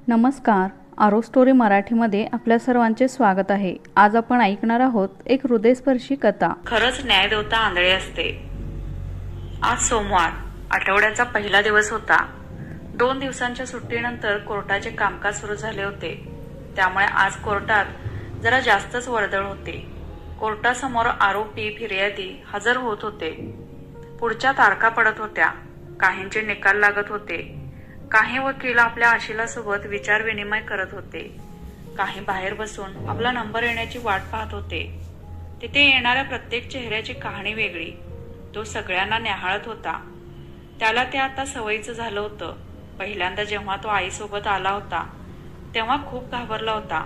नमस्कार. आरो स्टोरी मराठीमध्ये आपल्या सर्वांचे स्वागत आहे. आज आपण ऐकणार आहोत एक हृदयस्पर्शी कथा. खरंच न्यायदेवता आंधळी असते. आज सोमवार, आठवड्याचा पहिला दिवस होता. 2 दिवसांच्या सुट्टीनंतर कोर्टाचे कामकाज सुरू झाले होते. त्यामुळे आज कोर्टात जरा जास्तच वर्दळ होती. कोर्टासमोर आरोपी फिर्यादी हजर होत होते. पुढच्या तारखा पडत होत्या. काहींचे निकाल लागत होते. काही वकील आपल्या आशिलासोबत विचारविनिमय करत होते. काही बाहेर बसून आपला नंबर येण्याची वाट पाहत होते. तिथे येणाऱ्या प्रत्येक चेहऱ्याची कहाणी वेगळी. तो सगळ्यांना न्याहाळत होता. त्याला ते आता सवयीचं झालं होतं. पहिल्यांदा जेव्हा तो आईसोबत आला होता तेव्हा खूप घाबरला होता.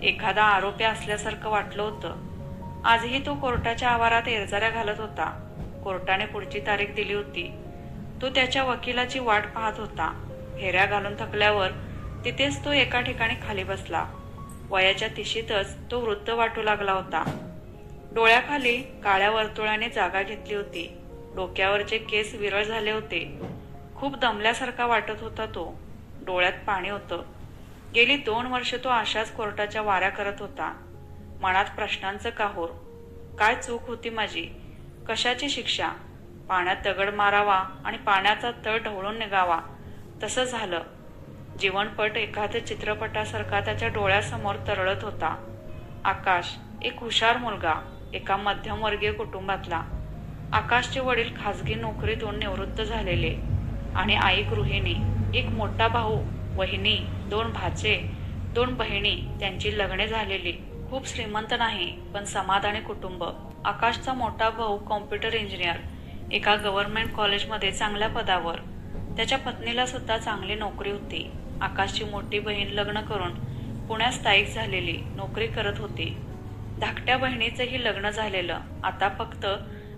एखादा आरोपी असल्यासारखं वाटलं होतं. आजही तो कोर्टाच्या आवारात एरझाऱ्या घालत होता. कोर्टाने पुढची तारीख दिली होती. तो त्याच्या वकिलाची वाट पाहत होता. फेऱ्या घालून थकल्यावर तिथेच तो एका ठिकाणी खाली बसला. वयाच्या तिशीतच तो वृद्ध वाटू लागला होता. डोळ्याखाली काळ्या वर्तुळाने जागा घेतली होती. डोक्यावरचे केस विरळ झाले होते. खूप दमल्यासारखा वाटत होता तो. डोळ्यात पाणी होतं. गेली 2 वर्ष तो अशाच कोर्टाच्या वाऱ्या करत होता. मनात प्रश्नांचं काहूर. काय चूक होती माझी? कशाची शिक्षा? पाण्यात दगड मारावा आणि पाण्याचा तळ ढवळून निघावा तसं झालं. जीवनपट एखाद्या चित्रपटासारखा त्याच्या डोळ्यासमोर तरळत होता. आकाश एक हुशार मुलगा, एका मध्यमवर्गीय कुटुंबातला. आकाशचे वडील खासगी नोकरीतून निवृत्त झालेले आणि आई गृहिणी. एक मोठा भाऊ, वहिनी, 2 भाचे, 2 बहिणी. त्यांची लग्ने झालेली. खूप श्रीमंत नाही पण समाधानी कुटुंब. आकाशचा मोठा भाऊ कॉम्प्युटर इंजिनियर, एका गव्हर्नमेंट कॉलेजमध्ये चांगल्या पदावर. त्याच्या पत्नीला सुद्धा चांगली नोकरी होती. आकाशची मोठी बहीण लग्न करून पुण्यात स्थायिक झालेली, नोकरी करत होती. धाकट्या बहिणीचंही लग्न झालेलं. आता फक्त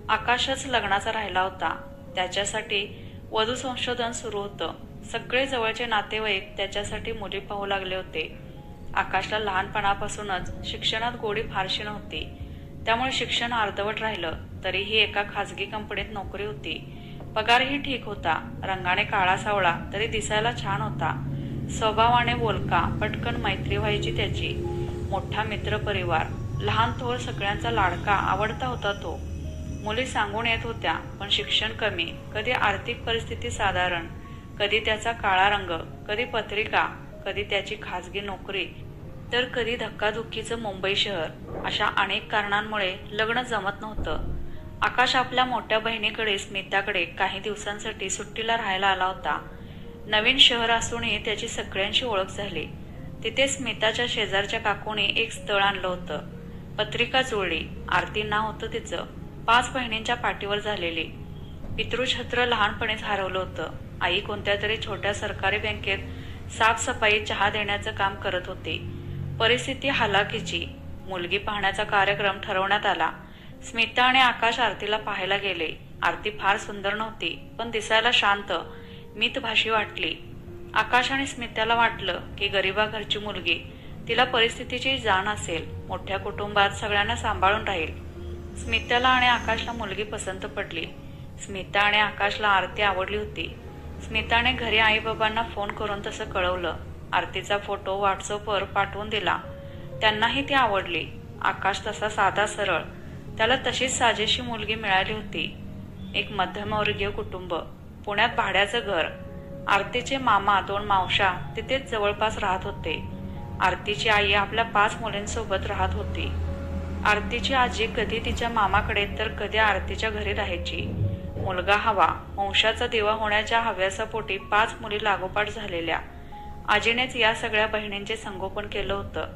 आकाशच लग्नाचा राहिला होता. त्याच्यासाठी वधू संशोधन सुरू होतं. सगळे जवळचे नातेवाईक त्याच्यासाठी मुली पाहू लागले होते. आकाशला लहानपणापासूनच शिक्षणात गोडी फारशी नव्हती. त्यामुळे शिक्षण अर्धवट राहिलं. तरीही एका खासगी कंपनीत नोकरी होती. पगारही ठीक होता. रंगाने काळा सावळा तरी दिसायला छान होता. स्वभावाने बोलका, पटकन मैत्री व्हायची त्याची. मोठा मित्र परिवार. लहान थोर सगळ्यांचा लाडका, आवडता होता तो. मुली सांगून येत होत्या पण शिक्षण कमी. कधी आर्थिक परिस्थिती साधारण, कधी त्याचा काळा रंग, कधी पत्रिका, कधी त्याची खासगी नोकरी, तर कधी धक्काधुक्कीचं मुंबई शहर. अशा अनेक कारणांमुळे लग्न जमत नव्हतं. आकाश आपल्या मोठ्या बहिणीकडे स्मिताकडे काही दिवसांसाठी सुट्टीला राहायला आला होता. नवीन शहर असूनही त्याची सगळ्यांशी ओळख झाली. तिथे स्मिताच्या शेजारच्या काकूने एक स्थळ आणलं होतं. पत्रिका जुळली. आरती नाव होतं तिचं. 5 बहिणींच्या पाठीवर झालेली. पितृछत्र लहानपणीच हरवलं होतं. आई कोणत्या तरी छोट्या सरकारी बँकेत साफसफाई, चहा देण्याचं काम करत होती. परिस्थिती हलाखीची. मुलगी पाहण्याचा कार्यक्रम ठरवण्यात आला. स्मिता आणि आकाश आरतीला पाहायला गेले. आरती फार सुंदर नव्हती पण दिसायला शांत, मितभाषी वाटली. आकाश आणि स्मिताला वाटलं की गरिबा घरची मुलगी. तिला परिस्थितीची जाण असेल. मोठ्या कुटुंबात सगळ्यांना सांभाळून राहील. स्मिताला आणि आकाशला मुलगी पसंत पडली. स्मिता आणि आकाशला आरती आवडली होती. स्मिताने घरी आईबाबांना फोन करून तसं कळवलं. आरतीचा फोटो व्हॉट्सअपवर पाठवून दिला. त्यांनाही ती आवडली. आकाश तसा साधा सरळ. त्याला तशीच साजेशी मुलगी मिळाली होती. एक मध्यमवर्गीय कुटुंब. पुण्यात भाड्याचं घर. आरतीचे मामा, 2 मावशा तिथेच जवळपास राहत होते. आरतीची आई आपल्या 5 मुलींसोबत राहत होती. आरतीची आजी कधी तिच्या मामाकडे तर कधी आरतीच्या घरी राहायची. मुलगा हवा. वंशाचा दिवा होण्याच्या हव्यासापोटी 5 मुली लागोपाठ झालेल्या. आजीनेच या सगळ्या बहिणींचे संगोपन केलं होतं.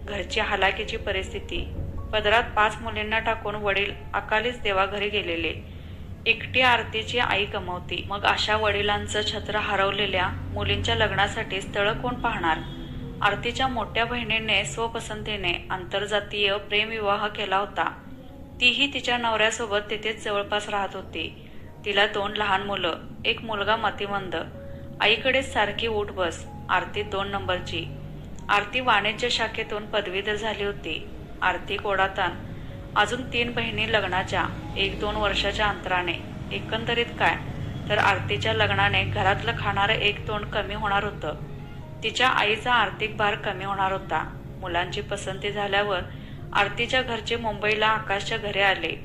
घरची हलाखीची परिस्थिती. पदरात 5 मुलींना टाकून वडील अकालीच देवाघरी गेलेले. एकटी आरतीची आई कमवती. मग अशा वडिलांचं छत्र हरवलेल्या मुलींच्या लग्नासाठी स्थळ कोण पाहणार? आरतीच्या मोठ्या बहिणीने स्वपसंतीने आंतरजातीय प्रेमविवाह केला होता. तीही तिच्या नवऱ्यासोबत तिथेच जवळपास राहत होती. तिला 2 लहान मुलं. एक मुलगा मतिमंद. आईकडेच सारखी उठ बस. आरती 2 नंबरची. आरती वाणिज्य शाखेतून पदवीधर झाली होती. आर्थिक ओढाताण. अजून 3 बहिणी लग्नाच्या 1-2 वर्षाच्या अंतराने. एकंदरीत काय तर आरतीच्या लग्नाने घरातलं खाणारं एक तोंड कमी होणार होतं. तिच्या आईचा आर्थिक भार कमी होणार होता. मुलांची पसंती झाल्यावर आरतीच्या घरचे मुंबईला आकाशच्या घरी आले.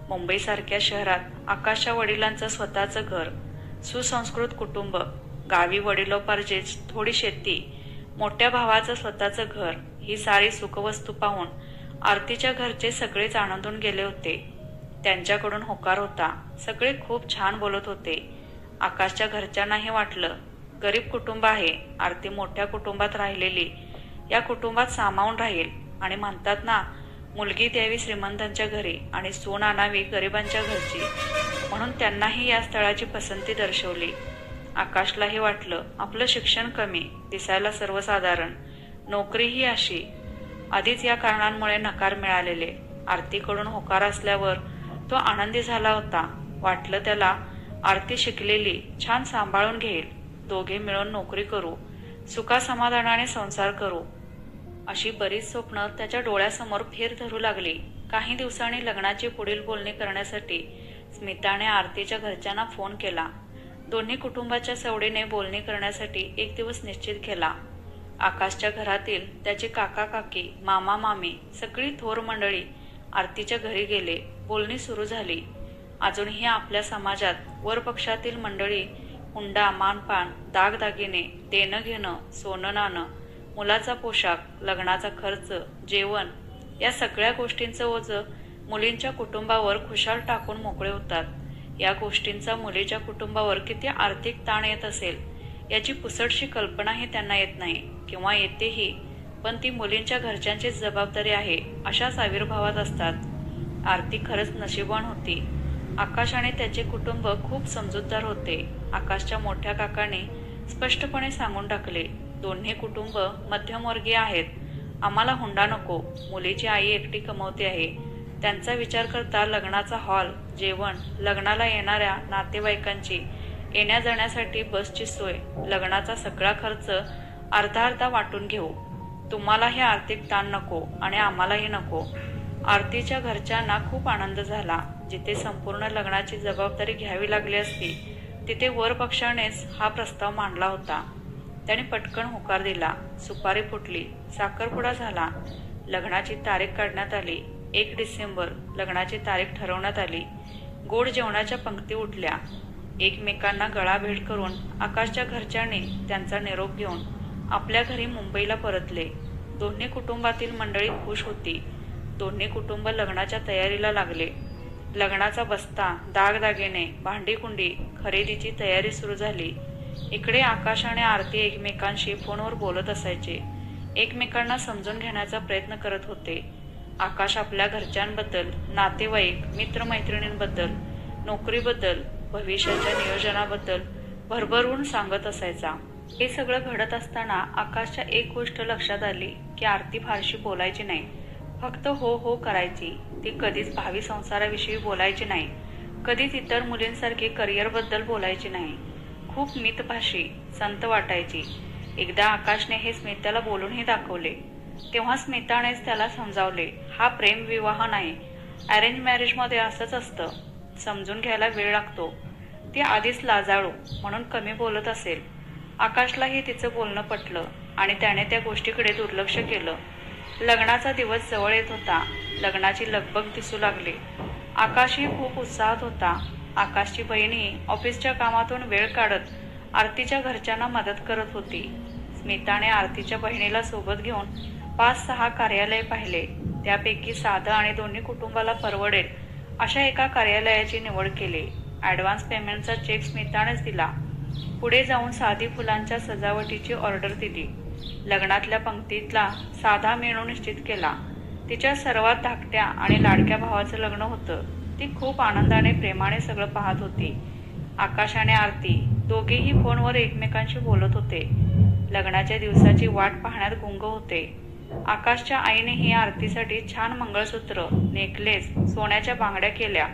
मुंबईसारख्या शहरात आकाशच्या वडिलांचं स्वतःचं घर, सुसंस्कृत कुटुंब, गावी वडिलोपार्जित थोडी शेती, मोठ्या भावाचं स्वतःचं घर, ही सारी सुखवस्तू पाहून आरतीच्या घरचे सगळेच आनंदून गेले होते. त्यांच्याकडून होकार होता. सगळे खूप छान बोलत होते. आकाशच्या घरच्यांनाही वाटलं गरीब कुटुंब आहे, आरती मोठ्या कुटुंबात राहिलेली, या कुटुंबात सामावून राहील. आणि म्हणतात ना, मुलगी द्यावी श्रीमंतांच्या घरी आणि सून आणावी गरिबांच्या घरची, म्हणून त्यांनाही या स्थळाची पसंती दर्शवली. आकाशलाही वाटलं आपलं शिक्षण कमी, दिसायला सर्वसाधारण, नोकरीही अशी, आधीच या कारणांमुळे नकार मिळालेले. आरतीकडून होकार असल्यावर तो आनंदी झाला होता. वाटलं त्याला आरती शिकलेली, छान सांभाळून घेईल, दोघे मिळून नोकरी करू, सुखासमाधानाने संसार करू, अशी बरीच स्वप्न त्याच्या डोळ्यासमोर फेर धरू लागली. काही दिवसांनी लग्नाची पुढील बोलणी करण्यासाठी स्मिताने आरतीच्या घरच्यांना फोन केला. दोन्ही कुटुंबाच्या सवडीने बोलणी करण्यासाठी एक दिवस निश्चित केला. आकाशच्या घरातील त्याचे काका काकी, मामा मामी, सगळी थोर मंडळी आरतीच्या घरी गेले. बोलणी सुरू झाली. अजूनही आपल्या समाजात वर पक्षातील मंडळी हुंडा, मानपान, दागदागिने, देणं घेणं, सोनं नाणं, मुलाचा पोशाख, लग्नाचा खर्च, जेवण, या सगळ्या गोष्टींचं ओझं मुलींच्या कुटुंबावर खुशाल टाकून मोकळे होतात. या गोष्टींचा मुलीच्या कुटुंबावर किती आर्थिक ताण येत असेल याची पुसटशी कल्पनाही त्यांना येत नाही, किंवा येतेही, पण ती मुलींच्या घरच्यांचीच जबाबदारी आहे अशाच आविर्भावात असतात. आरती खरंच नशीबवान होती. आकाश आणि त्याचे कुटुंब खूप समजूतदार होते. आकाशच्या मोठ्या काकाने स्पष्टपणे सांगून टाकले, दोन्ही कुटुंब मध्यमवर्गीय आहेत, आम्हाला हुंडा नको, मुलीची आई एकटी कमवते आहे, त्यांचा विचार करता लग्नाचा हॉल, जेवण, लग्नाला येणाऱ्या नातेवाईकांची येण्या जाण्यासाठी बसची सोय, लग्नाचा सगळा खर्च अर्धा अर्धा वाटून घेऊ, तुम्हालाही आर्थिक ताण नको आणि आम्हालाही नको. आरतीच्या घरच्यांना खूप आनंद झाला. जिथे संपूर्ण लग्नाची जबाबदारी घ्यावी लागली असती तिथे वर पक्षानेच हा प्रस्ताव मांडला होता. त्याने पटकन होकार दिला. सुपारी फुटली, साखरपुडा झाला, लग्नाची तारीख काढण्यात आली. 1 डिसेंबर लग्नाची तारीख ठरवण्यात आली. गोड जेवणाच्या पंक्ती उठल्या. एकमेकांना गळा भेट करून आकाशच्या घरच्यांनी त्यांचा निरोप घेऊन आपल्या घरी मुंबईला परतले. दोन्ही कुटुंबातील मंडळी खुश होती. दोन्ही कुटुंब लग्नाच्या तयारीला लागले. लग्नाचा बस्ता, दागदागिने, भांडीकुंडी, खरेदीची तयारी सुरू झाली. इकडे आकाश आणि आरती एकमेकांशी फोनवर बोलत असायचे. एकमेकांना समजून घेण्याचा प्रयत्न करत होते. आकाश आपल्या घरच्यांबद्दल, नातेवाईक, मित्रमैत्रिणींबद्दल, नोकरीबद्दल, भविष्याच्या नियोजनाबद्दल भरभरून सांगत असायचा. हे सगळं घडत असताना आकाशच्या एक गोष्ट लक्षात आली की आरती फारशी बोलायची नाही, फक्त हो हो करायची. ती कधीच भावी संसाराविषयी बोलायची नाही, कधीच इतर मुलींसारखी करिअरबद्दल बोलायची नाही. खूप मितभाषी, संत वाटायची. एकदा आकाशने हे स्मिताला बोलूनही दाखवले. तेव्हा स्मितानेच त्याला समजावले, हा प्रेम विवाह नाही, अरेंज मॅरेजमध्ये असंच असतं, समजून घ्यायला वेळ लागतो. ती आधीच लाजाळू म्हणून कमी बोलत असेल. आकाशलाही तिचं बोलणं पटलं आणि त्याने त्या गोष्टीकडे दुर्लक्ष केलं. लग्नाचा दिवस जवळ येत होता. लग्नाची लगबग दिसू लागली. आकाशही खूप उत्साहात होता. आकाशची बहीणही ऑफिसच्या कामातून वेळ काढत आरतीच्या घरच्यांना मदत करत होती. स्मिताने आरतीच्या बहिणीला सोबत घेऊन 5-6 कार्यालय पाहिले. त्यापैकी साधं आणि दोन्ही कुटुंबाला परवडेल अशा एका कार्यालयाची निवड केली. ॲडव्हान्स पेमेंटचा चेक स्मितानेच दिला. पुढे जाऊन साधी फुलांच्या सजावटीची ऑर्डर दिली. लग्नातल्या पंक्तीतला साधा मेनू निश्चित केला. तिच्या सर्वात धाकट्या आणि लाडक्या भावाचं लग्न होतं. ती खूप आनंदाने, प्रेमाने सगळं पाहत होती. आकाश आणि आरती दोघेही फोनवर एकमेकांशी बोलत होते. लग्नाच्या दिवसाची वाट पाहण्यात गुंग होते. आकाशच्या आईनेही आरतीसाठी छान मंगळसूत्र, नेकलेस, सोन्याच्या बांगड्या केल्या.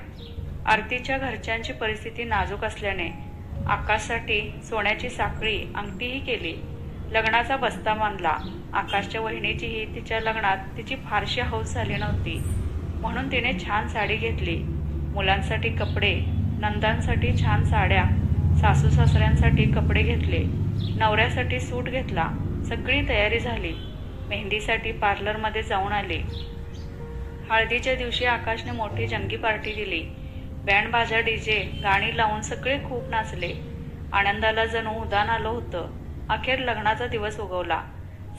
आरतीच्या घरच्यांची परिस्थिती नाजूक असल्याने आकाशसाठी सोन्याची साखळी, अंगठीही केली. लग्नाचा बस्ता बांधला. आकाशच्या वहिनीचीही तिच्या लग्नात तिची फारशी हौस झाली नव्हती, म्हणून तिने छान साडी घेतली. मुलांसाठी कपडे, नंदांसाठी छान साड्या, सासू सासऱ्यांसाठी कपडे घेतले. नवऱ्यासाठी सूट घेतला. सगळी तयारी झाली. मेहंदीसाठी पार्लरमध्ये जाऊन आले. हळदीच्या दिवशी आकाशने मोठी जंगी पार्टी दिली. बँड बाजा डीजे गाणी लावून सगळे खूप नाचले. आनंदाला जणू उधाण आलं होतं. अखेर लग्नाचा दिवस उगवला.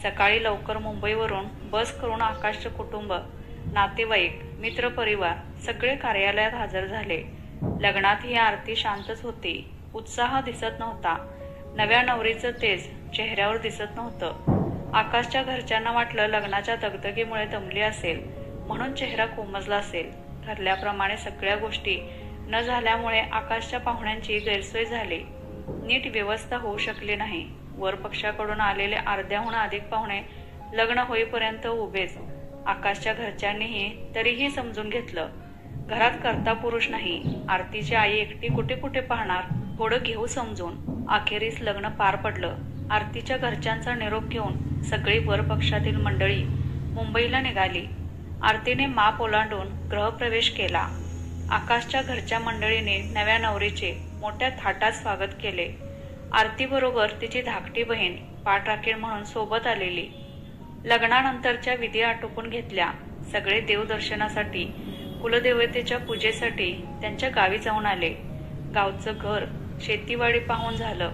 सकाळी लवकर मुंबईवरून बस करून आकाशचे कुटुंब, नातेवाईक, मित्रपरिवार सगळे कार्यालयात हजर झाले. लग्नात ही आरती शांतच होती. उत्साह दिसत नव्हता. नव्या नवरीचं तेज चेहऱ्यावर दिसत नव्हतं. आकाशच्या घरच्यांना वाटलं लग्नाच्या दगदगीमुळे दमली असेल, म्हणून चेहरा कोमजला असेल. ठरल्याप्रमाणे सगळ्या गोष्टी न झाल्यामुळे आकाशच्या पाहुण्यांची गैरसोय झाली. नीट व्यवस्था होऊ शकली नाही. वर पक्षाकडून आलेले अर्ध्याहून अधिक पाहुणे लग्न होईपर्यंत उभेच. आकाशच्या घरच्यांनीही तरीही समजून घेतलं, घरात करता पुरुष नाही. आरतीची आई एकटी कुठे कुठे पाहणार, थोडं घेऊ समजून. अखेरीस लग्न पार पडलं. आरतीच्या घरच्यांचा निरोप घेऊन सगळी वर पक्षातील मंडळी मुंबईला निघाली. आरतीने माप ओलांडून गृहप्रवेश केला. आकाशच्या घरच्या मंडळीने नव्या नवरीचे मोठ्या थाटात स्वागत केले. आरतीबरोबर तिची धाकटी बहीण पाठराखीण म्हणून सोबत आलेली. लग्नानंतरच्या विधी आटोपून घेतल्या. सगळे देवदर्शनासाठी, कुलदेवतेच्या पूजेसाठी त्यांच्या गावी जाऊन आले. गावचं घर, शेतीवाडी पाहून झालं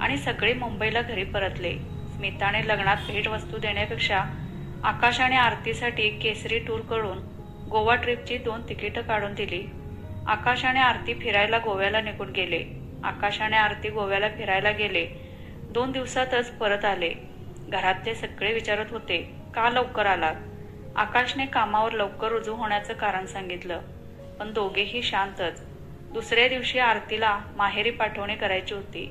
आणि सगळे मुंबईला घरी परतले. स्मिताने लग्नात भेटवस्तू देण्यापेक्षा आकाश आणि आरतीसाठी केसरी टूर कडून गोवा ट्रिपची 2 तिकीटं काढून दिली. आकाश आणि आरती फिरायला गोव्याला निघून गेले. आकाश आणि आरती गोव्याला फिरायला गेले. 2 दिवसातच परत आले. घरातले सगळे विचारत होते, का लवकर आलात? आकाशने कामावर लवकर रुजू होण्याचं कारण सांगितलं, पण दोघेही शांतच. दुसऱ्या दिवशी आरतीला माहेरी पाठवणी करायची होती.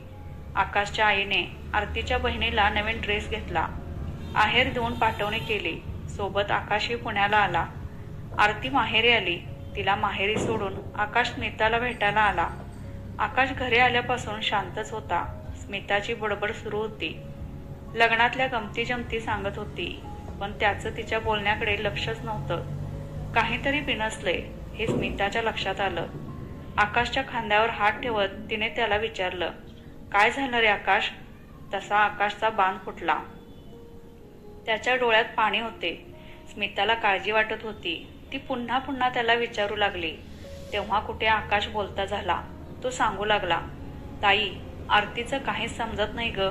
आकाशच्या आईने आरतीच्या बहिणीला नवीन ड्रेस घेतला. आहेर देऊन पाठवणी केली. सोबत आकाशही पुण्याला आला. आरती माहेरी आली. तिला माहेरी सोडून आकाश स्मिताला भेटायला आला. आकाश घरी आल्यापासून शांतच होता. स्मिताची बडबड सुरू होती. लग्नातल्या गमती जमती सांगत होती, पण त्याचं तिच्या बोलण्याकडे लक्षच नव्हतं. काहीतरी बिनसले हे स्मिताच्या लक्षात आलं. आकाशच्या खांद्यावर हात ठेवत तिने त्याला विचारलं, काय झालं रे आकाश? तसा आकाशचा बांध फुटला. त्याच्या डोळ्यात पाणी होते. स्मिताला काळजी वाटत होती. ती पुन्हा पुन्हा त्याला विचारू लागली. तेव्हा कुठे आकाश बोलता झाला. तो सांगू लागला, ताई, आरतीचं काहीच समजत नाही ग.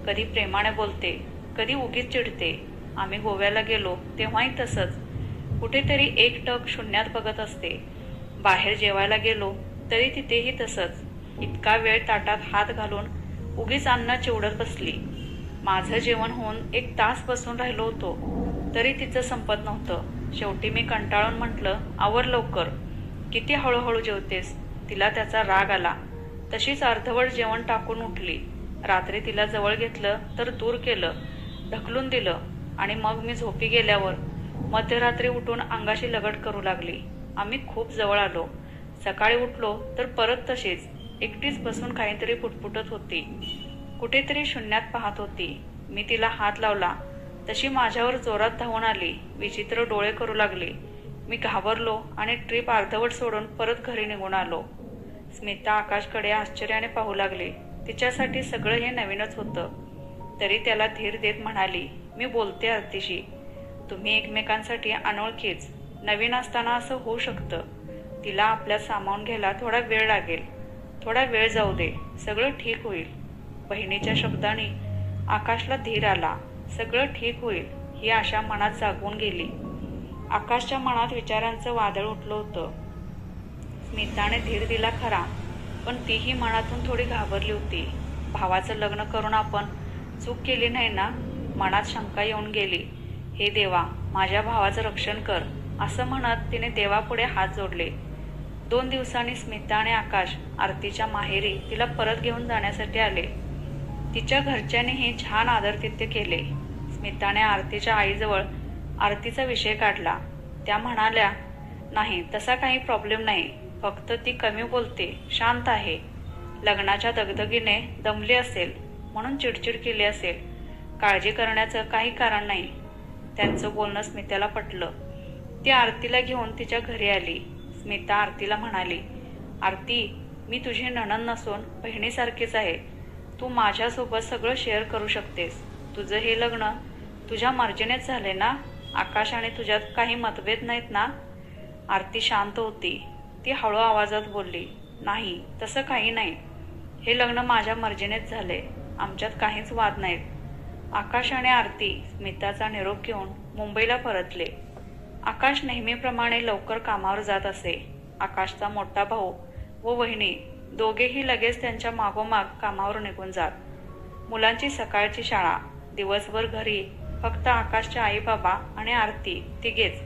कधी प्रेमाने बोलते, कधी उगीच चिडते. आम्ही गोव्याला गेलो तेव्हाही तसंच. कुठेतरी एकटक शून्यात बघत असते. बाहेर जेवायला गेलो तरी तिथेही तसंच. इतका वेळ ताटात हात घालून उगीच अन्न चिवडत बसली. माझं जेवण होऊन 1 तास बसून राहिलो होतो तरी तिचं संपत नव्हतं. शेवटी मी कंटाळून म्हटलं, आवर लवकर. किती हळूहळू जेवतेस? तिला त्याचा राग आला. तशीच अर्धवट जेवण टाकून उठली. रात्री तिला जवळ घेतलं तर दूर केलं, ढकलून दिलं आणि मग मी झोपी गेल्यावर मध्यरात्री उठून अंगाशी लगट करू लागली. आम्ही खूप जवळ आलो. सकाळी उठलो तर परत तशीच एकटीच बसून काहीतरी पुटपुटत होती. कुठेतरी शून्यात पाहत होती. मी तिला हात लावला तशी माझ्यावर जोरात धावून आली. विचित्र डोळे करू लागली. मी घाबरलो आणि ट्रिप अर्धवट सोडून परत घरी निघून आलो. स्मिता आकाशकडे आश्चर्याने पाहू लागली. तिच्यासाठी सगळं हे नवीनच होतं. तरी त्याला धीर देत म्हणाली, मी बोलते आरतीशी. तुम्ही एकमेकांसाठी अनोळखीच. नवीन असताना असं होऊ शकतं. तिला आपल्यात सामावून घ्यायला थोडा वेळ लागेल. थोडा वेळ जाऊ दे, सगळं ठीक होईल. बहिणीच्या शब्दांनी आकाशला धीर आला. सगळं ठीक होईल ही आशा मनात जागवून गेली. आकाशच्या मनात विचारांचं वादळ उठलं होतं. स्मिताने धीर दिला खरा, पण तीही मनातून थोडी घाबरली होती. भावाचं लग्न करून आपण चूक केली नाही ना? मनात शंका येऊन गेली. हे देवा, माझ्या भावाचं रक्षण कर, असं म्हणत तिने देवापुढे हात जोडले. 2 दिवसांनी स्मिता आणि आकाश आरतीच्या माहेरी तिला परत घेऊन जाण्यासाठी आले. तिच्या घरच्यांनीही छान आदरातिथ्य केले. स्मिताने आरतीच्या आईजवळ आरतीचा विषय काढला. त्या म्हणाल्या, नाही, तसा काही प्रॉब्लेम नाही. फक्त ती कमी बोलते, शांत आहे. लग्नाच्या दगदगीने दमली असेल म्हणून चिडचिड केली असेल. काळजी करण्याचं काही कारण नाही. त्यांचं बोलणं स्मिताला पटलं. ती आरतीला घेऊन तिच्या घरी आली. स्मिता आरतीला म्हणाली, आरती, मी तुझी नणंद नसून बहिणीसारखीच आहे. तू माझ्यासोबत सगळं शेअर करू शकतेस. तुझं हे लग्न तुझ्या मर्जीनेच झाले ना? आकाश आणि तुझ्यात काही मतभेद नाहीत ना? आरती शांत होती. ती हळू आवाजात बोलली, नाही, तसं काही नाही. हे लग्न माझ्या मर्जीनेच झाले. आमच्यात काहीच वाद नाहीत. आकाश आणि आरती स्मिताचा निरोप घेऊन मुंबईला परतले. आकाश नेहमीप्रमाणे लवकर कामावर जात असे. आकाशचा मोठा भाऊ व वहिनी दोघेही लगेच त्यांच्या मागोमाग कामावर निघून जात. मुलांची सकाळची शाळा. दिवसभर घरी फक्त आकाशचे आई बाबा आणि आरती तिघेच.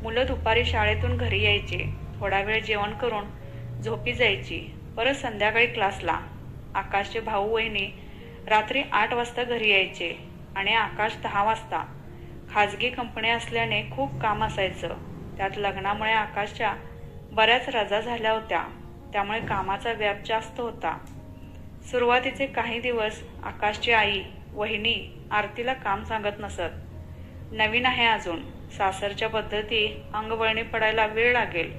मुलं दुपारी शाळेतून घरी यायचे. थोडा वेळ जेवण करून झोपी जायची. परत संध्याकाळी क्लासला. आकाशचे भाऊ वहिनी रात्री 8 वाजता घरी यायचे आणि आकाश 10 वाजता. खाजगी कंपनी असल्याने खूप काम असायचं. त्यात लग्नामुळे आकाशच्या बऱ्याच रजा झाल्या होत्या. त्यामुळे कामाचा व्याप जास्त होता. सुरुवातीचे काही दिवस आकाशची आई वहिनी आरतीला काम सांगत नसत. नवीन आहे अजून. सासरच्या पद्धती अंगवळणी पडायला वेळ लागेल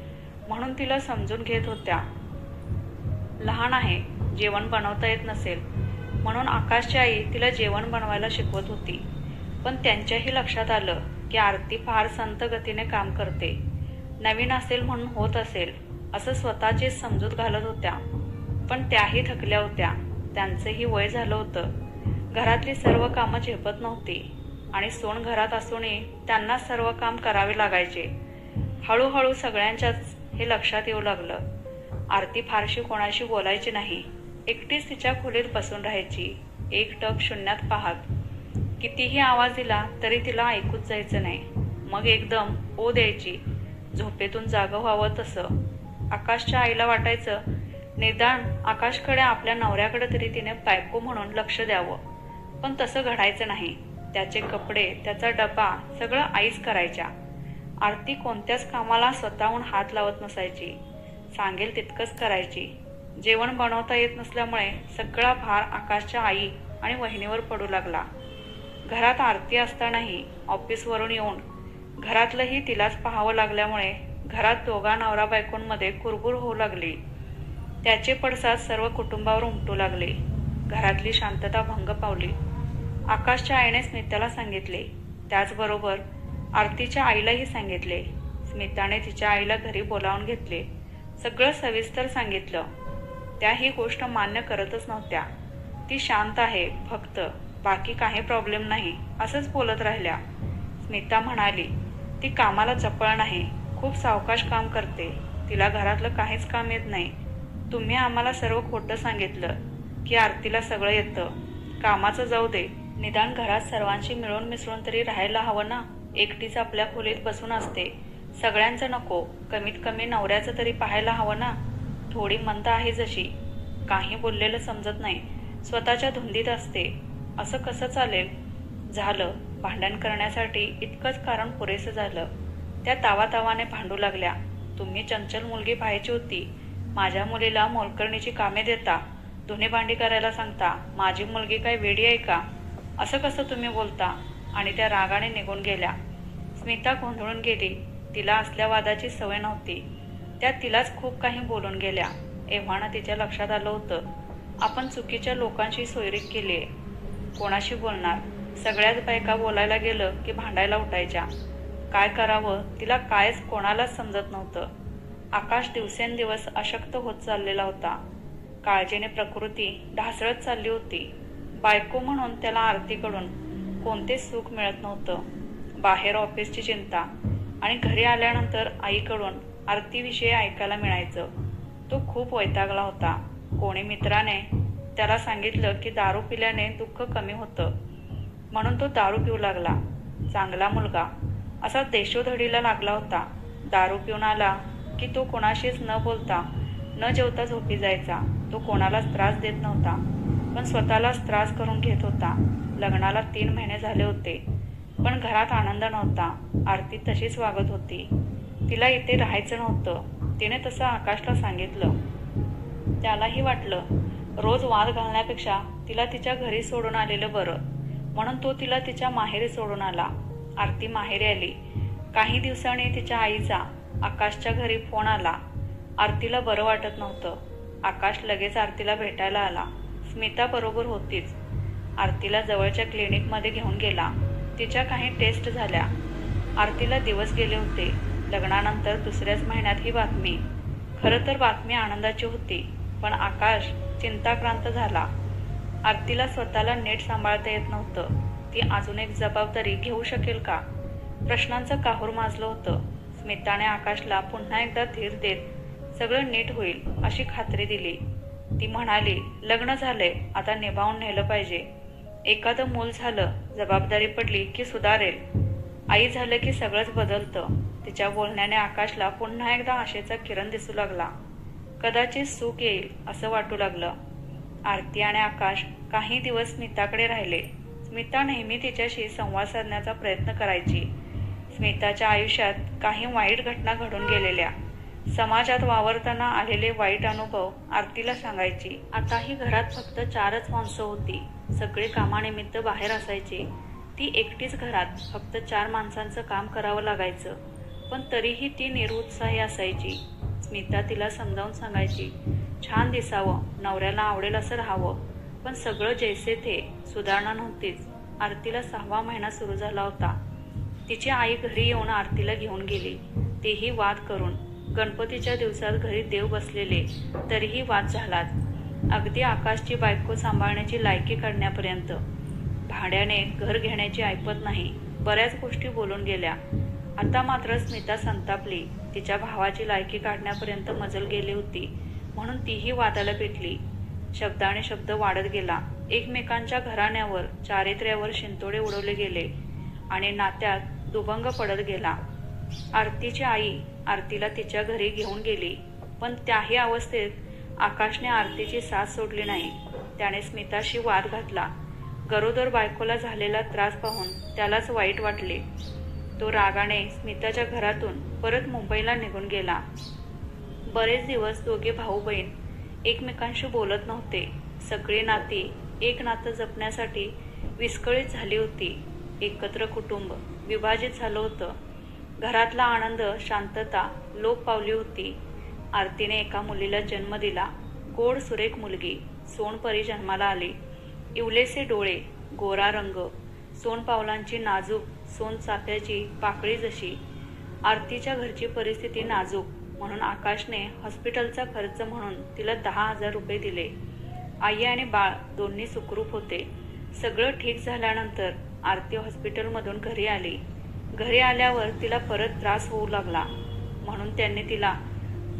म्हणून तिला समजून घेत होत्या. लहान आहे, जेवण बनवता येत नसेल म्हणून आकाशची आई तिला जेवण बनवायला शिकवत होती. पण त्यांच्याही लक्षात आलं की आरती फार संत गतीने काम करते. नवीन असेल म्हणून होत असेल असं स्वतःचीच समजूत घालत होत्या. पण त्याही थकल्या होत्या. त्यांचंही वय झालं होतं. घरातली सर्व कामं झेपत नव्हती आणि सोन घरात असूनही त्यांना सर्व काम करावे लागायचे. हळूहळू सगळ्यांच्याच हे लक्षात येऊ लागलं. आरती फारशी कोणाशी बोलायची नाही. एकटीच तिच्या खोलीत बसून राहायची, एकटक शून्यात पाहत. कितीही आवाज दिला तरी तिला ऐकूच जायचं नाही. मग एकदम ओ द्यायची, झोपेतून जागं व्हावं तसं. आकाशच्या आईला वाटायचं निदान आकाशकडे आपल्या नवऱ्याकडे तरी तिने बायको म्हणून लक्ष द्यावं. पण तसं घडायचं नाही. त्याचे कपडे, त्याचा डबा सगळं आईच करायच्या. आरती कोणत्याच कामाला स्वतःहून हात लावत नसायची. सांगेल तितकंच करायची. जेवण बनवता येत नसल्यामुळे सगळा भार आकाशच्या आई आणि वहिनीवर पडू लागला. घरात आरती असतानाही ऑफिसवरून येऊन घरातलंही तिलाच पाहावं लागल्यामुळे घरात दोघा नवरा बायकोंमध्ये कुरबुर होऊ लागली. त्याचे पडसाद सर्व कुटुंबावर उमटू लागले. घरातली शांतता भंग पावली. आकाशच्या आईने स्मिताला सांगितले. त्याचबरोबर आरतीच्या आईलाही सांगितले. स्मिताने तिच्या आईला घरी बोलावून घेतले. सगळं सविस्तर सांगितलं. त्या ही गोष्ट मान्य करतच नव्हत्या. ती शांत आहे फक्त, बाकी काही प्रॉब्लेम नाही असंच बोलत राहिल्या. स्मिता म्हणाली, ती कामाला चपळ नाही, खूप सावकाश काम करते. तिला घरातलं काहीच काम येत नाही. तुम्ही आम्हाला सर्व खोटं सांगितलं की आरतीला सगळं येतं. कामाचं जाऊ दे, निदान घरात सर्वांशी मिळून मिसळून तरी राहायला हवं ना. एकटीच आपल्या खोलीत बसून असते. सगळ्यांचं नको, कमीत कमी नवऱ्याचं तरी पाहायला हवं ना. थोडी मंद आहे जशी, काही बोललेलं समजत नाही, स्वतःच्या धुंदीत असते. असं कसं चालेल? झालं, भांडण करण्यासाठी इतकंच कारण पुरेसं झालं. त्या तावातावाने भांडू लागल्या. तुम्ही चंचल मुलगी पाहायची होती. माझ्या मुलीला मोलकरणीची कामे देता, धुणी भांडी करायला सांगता. माझी मुलगी काय वेडी आहे का? असं कसं तुम्ही बोलता? आणि त्या रागाने निघून गेल्या. स्मिता गोंधळून गेली. तिला असल्या वादाची सवय नव्हती. त्या तिलाच खूप काही बोलून गेल्या. एव्हाना तिच्या लक्षात आलं होतं, आपण चुकीच्या लोकांशी सोयरीक केलीये. कोणाशी बोलणार? सगळ्याच बायका बोलायला गेलं की भांडायला उठायच्या. काय करावं तिला कायच कोणालाच समजत नव्हतं. आकाश दिवसेंदिवस अशक्त होत चाललेला होता. काळजीने प्रकृती ढासळत चालली होती. बायको म्हणून त्याला आरतीकडून कोणतेच सुख मिळत नव्हतं. बाहेर ऑफिसची चिंता आणि घरी आल्यानंतर आईकडून आरतीविषयी ऐकायला मिळायचं. तो खूप वैतागला होता. कोणी मित्राने त्याला सांगितलं की दारू पिल्याने दुःख कमी होतं म्हणून तो दारू पिऊ लागला. चांगला मुलगा असा देशोधडीला लागला होता. दारू पिऊन आला की तो कोणाशीच न बोलता न जेवता झोपी जायचा. तो कोणालाच त्रास देत नव्हता, पण स्वतःलाच त्रास करून घेत होता. लग्नाला 3 महिने झाले होते, पण घरात आनंद नव्हता. आरती तशीच वागत होती. तिला इथे राहायचं नव्हतं. तिने तसं आकाशला सांगितलं. त्यालाही वाटलं रोज वाद घालण्यापेक्षा तिला तिच्या घरी सोडून आलेलं बरं, म्हणून तो तिला तिच्या माहेरी सोडून आला. आरती माहेरी आली. काही दिवसांनी तिच्या आईचा आकाशच्या घरी फोन आला. आरतीला बरं वाटत नव्हतं. आकाश लगेच आरतीला भेटायला आला. स्मिता बरोबर होतीच. आरतीला जवळच्या क्लिनिकमध्ये घेऊन गेला. तिच्या काही टेस्ट झाल्या. आरतीला दिवस गेले होते. लग्नानंतर दुसऱ्याच महिन्यात ही बातमी. खरं तर बातमी आनंदाची होती, पण आकाश चिंताक्रांत झाला. आरतीला स्वतःला नीट सांभाळता येत नव्हतं. ती अजून एक जबाबदारी घेऊ शकेल का? प्रश्नांचं काहूर माजलं होतं. स्मिताने आकाशला पुन्हा एकदा धीर देत सगळं नीट होईल अशी खात्री दिली. ती म्हणाली, लग्न झालंय, आता निभावून नेलं पाहिजे. एखादं मूल झालं, जबाबदारी पडली की सुधारेल. आई झालं की सगळंच बदलतं. तिच्या बोलण्याने आकाशला पुन्हा एकदा आशेचा किरण दिसू लागला. कदाचित सुख येईल असं वाटू लागलं. आरती आणि आकाश काही दिवस स्मिताकडे राहिले. स्मिता नेहमी तिच्याशी संवाद साधण्याचा प्रयत्न करायची. स्मिताच्या आयुष्यात काही वाईट घटना घडून गेलेल्या, समाजात वावरताना आलेले वाईट अनुभव आरतीला सांगायची. आताही घरात फक्त 4च माणसं होती. सगळे कामानिमित्त बाहेर असायचे. ती एकटीच घरात. फक्त 4 माणसांचं काम करावं लागायचं. पण तरीही ती निरुत्साही असायची. स्मिता तिला समजावून सांगायची, छान दिसावं, नवऱ्याला आवडेल असं राहावं. पण सगळं जैसे थे, सुधारणा नव्हतीच. आरतीला 6वा महिना सुरू झाला होता. तिची आई घरी येऊन आरतीला घेऊन गेली, तेही वाद करून. गणपतीच्या दिवसात घरी देव बसलेले, तरीही वाद झालाच. अगदी आकाशची बायको सांभाळण्याची लायकी काढण्यापर्यंत. भाड्याने घर घेण्याची ऐपत नाही. बऱ्याच गोष्टी बोलून गेल्या. आता मात्र स्मिता संतापली. तिच्या भावाची लायकी काढण्यापर्यंत मजल गेली होती, म्हणून तीही वादाला पेटली. शब्दाने शब्द वाढत गेला. एकमेकांच्या घराण्यावर, चारित्र्यावर शिंतोडे उडवले गेले आणि नात्यात दुभंग पडत गेला. आरतीची आई आरतीला तिच्या घरी घेऊन गेली, पण त्याही अवस्थेत आकाशने आरतीची साथ सोडली नाही. त्याने स्मिताशी वाद घातला. गरोदर बायकोला झालेला त्रास पाहून त्यालाच वाईट वाटले. तो रागाने स्मिताच्या घरातून परत मुंबईला निघून गेला. बरेच दिवस दोघे भाऊ बहीण एकमेकांशी बोलत नव्हते. सगळी नाती एक नातं जपण्यासाठी विस्कळीत झाली होती. एकत्र कुटुंब विभाजित झालं होतं. घरातला आनंद, शांतता लोप पावली होती. आरतीने एका मुलीला जन्म दिला. गोड सुरेख मुलगी सोनपरी जन्माला आली. इवलेसे डोळे, गोरा रंग, सोनपावलांची नाजूक सोनचाफ्याची पाकळी जशी. आरतीच्या घरची परिस्थिती नाजूक, म्हणून आकाशने हॉस्पिटलचा खर्च म्हणून तिला 10,000 रुपये दिले. आई आणि बाळ दोन्ही सुखरूप होते. सगळं ठीक झाल्यानंतर आरती हॉस्पिटलमधून घरी आली. घरी आल्यावर तिला परत त्रास होऊ लागला, म्हणून त्यांनी तिला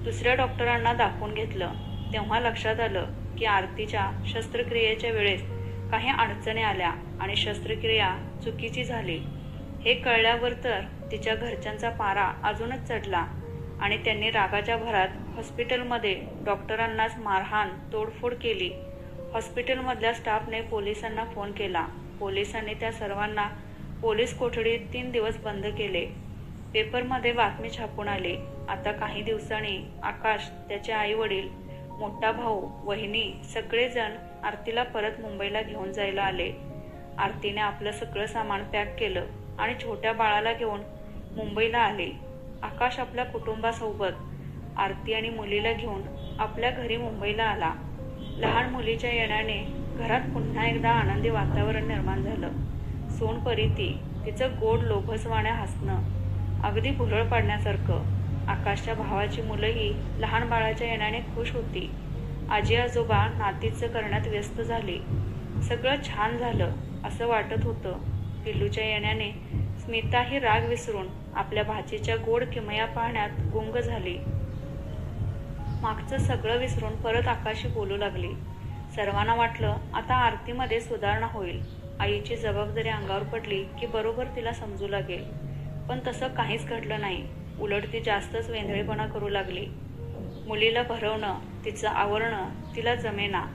दुसऱ्या डॉक्टरांना दाखवून घेतलं. तेव्हा लक्षात आलं की आरतीच्या शस्त्रक्रियेच्या वेळेस काही अडचणी आल्या आणि शस्त्रक्रिया चुकीची झाली. हे कळल्यावर तर तिच्या घरच्यांचा पारा अजूनच चढला आणि त्यांनी रागाच्या भरात हॉस्पिटलमध्ये डॉक्टरांनाच मारहाण, तोडफोड केली. हॉस्पिटलमधल्या स्टाफने पोलिसांना फोन केला. पोलिसांनी त्या सर्वांना पोलीस कोठडीत 3 दिवस बंद केले. पेपरमध्ये बातमी छापून आली. आता काही दिवसांनी आकाश, त्याचे आई वडील, मोठा भाऊ, वहिनी सगळेजण आरतीला परत मुंबईला घेऊन जायला आले. आरतीने आपलं सगळं सामान पॅक केलं आणि छोट्या बाळाला घेऊन मुंबईला आली. आकाश आपल्या कुटुंबासोबत आरती आणि मुलीला घेऊन आपल्या घरी मुंबईला आला. लहान मुलीच्या येण्याने घरात पुन्हा एकदा आनंदी वातावरण निर्माण झालं. सोनपरी तिचं गोड लोभसवाण्या हसणं अगदी भुरळ पाडण्यासारखं. आकाशच्या भावाची मुलंही लहान बाळाच्या येण्याने खुश होती. आजी आजोबा नातीचं करण्यात व्यस्त झाली. सगळं छान झालं असं वाटत होतं. पिल्लूच्या येण्याने स्मिता ही राग विसरून आपल्या भाचीच्या गोड किमया पाहण्यात गुंग झाली. मागचं सगळं विसरून परत आकाशी बोलू लागली. सर्वांना वाटलं आता आरतीमध्ये सुधारणा होईल. आईची जबाबदारी अंगावर पडली की बरोबर तिला समजू लागेल. पण तसं काहीच घडलं नाही. उलट ती जास्तच वेंधळेपणा करू लागली. मुलीला भरवणं, तिचं आवरणं तिला जमेना.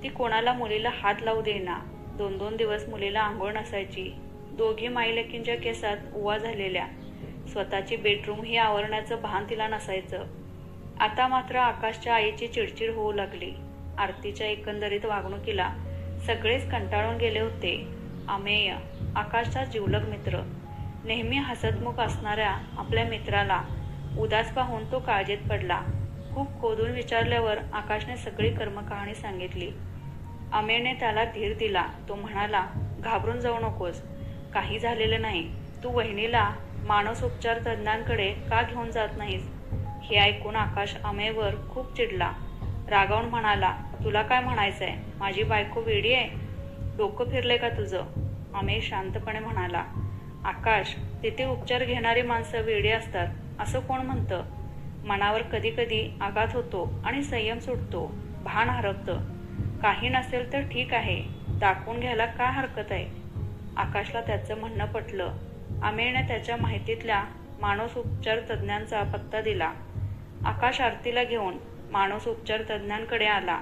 ती कोणाला मुलीला हात लावू देईना. 2-2 दिवस मुलीला आंघोळ नसायची. दोघी माईलेकींच्या केसात उवा झालेल्या. स्वतःची बेडरूम ही आवरण्याचं भान तिला नसायचं. आता मात्र आकाशच्या आईची चिडचिड होऊ लागली. आरतीच्या एकंदरीत वागणुकीला सगळेच कंटाळून गेले होते. अमेय, आकाशचा जिवलग मित्र, नेहमी हसतमुख असणाऱ्या आपल्या मित्राला उदास पाहून तो काळजीत पडला. खूप खोदून विचारल्यावर आकाशने सगळी कर्मकहाणी सांगितली. आमिरने त्याला धीर दिला. तो म्हणाला, घाबरून जाऊ नकोस, काही झालेलं नाही. तू वहिनीला मानसोपचार तज्ज्ञांकडे का घेऊन जात नाहीस? हे ऐकून आकाश आमेवर खूप चिडला. रागावून म्हणाला, तुला काय म्हणायचंय? माझी बायको वेडी आहे? डोकं फिरलंय का तुझं? आमेर शांतपणे म्हणाला, आकाश, तिथे उपचार घेणारी माणसं वेडी असतात असं कोण म्हणतं? मनावर कधी कधी आघात होतो आणि संयम सुटतो, भान हरपतं. काही नसेल तर ठीक आहे, दाखवून घ्यायला काय हरकत आहे? आकाशला त्याचं म्हणणं पटलं. आमिरने त्याच्या माहितीतल्या मानसोपचार तज्ज्ञांचा पत्ता दिला. आकाश आरतीला घेऊन मानसोपचार तज्ज्ञांकडे आला.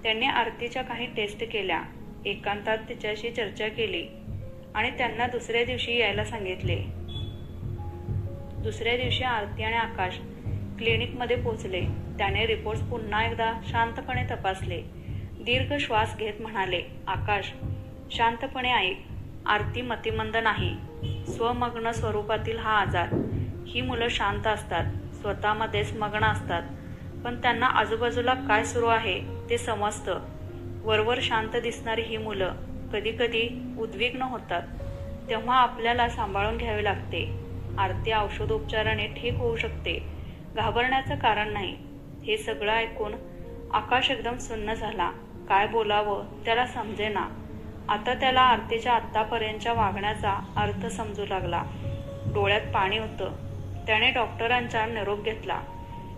त्यांनी आरतीच्या काही टेस्ट केल्या, एकांतात तिच्याशी चर्चा केली आणि त्यांना दुसऱ्या दिवशी यायला सांगितले. दुसऱ्या दिवशी आरती आणि आकाश क्लिनिकमध्ये पोहोचले. त्याने रिपोर्ट्स पुन्हा एकदा शांतपणे तपासले. दीर्घ श्वास घेत म्हणाले, आकाश, शांतपणे ऐक. आरती मतिमंद नाही. स्वमग्न स्वरूपातील हा आजार. ही मुलं शांत असतात, स्वतःमध्येच मग्न असतात, पण त्यांना आजूबाजूला काय सुरू आहे ते समजतं. वरवर शांत दिसणारी ही मुलं कधी कधी उद्विग्न होतात, तेव्हा आपल्याला सांभाळून घ्यावे लागते. आरती औषधोपचाराने ठीक होऊ शकते, घाबरण्याचं कारण नाही. हे सगळं ऐकून आकाश एकदम सुन्न झाला. काय बोलावं त्याला समजेना. आता त्याला आरतीच्या आत्तापर्यंतच्या वागण्याचा अर्थ समजू लागला. डोळ्यात पाणी होतं. त्याने डॉक्टरांचा निरोप घेतला,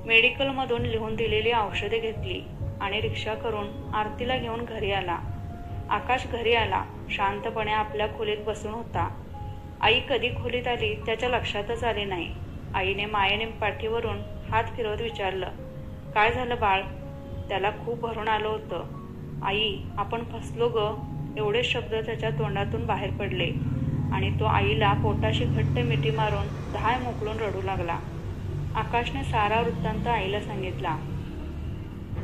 मेडिकलमधून लिहून दिलेली औषधे घेतली आणि रिक्षा करून आरतीला घेऊन घरी आला. आकाश घरी आला. शांतपणे आपल्या खोलीत बसून होता. आई कधी खोलीत आली त्याच्या लक्षातच आले नाही. आईने मायेने पाठीवरून हात फिरवत विचारलं, काय झालं बाळ? त्याला खूप भरून आलं होतं. आई, आपण फसलो ग, एवढे शब्द त्याच्या तोंडातून बाहेर पडले आणि तो आईला पोटाशी घट्ट मिठी मारून धाय मोकळून रडू लागला. आकाशने सारा वृत्तांत आईला सांगितला.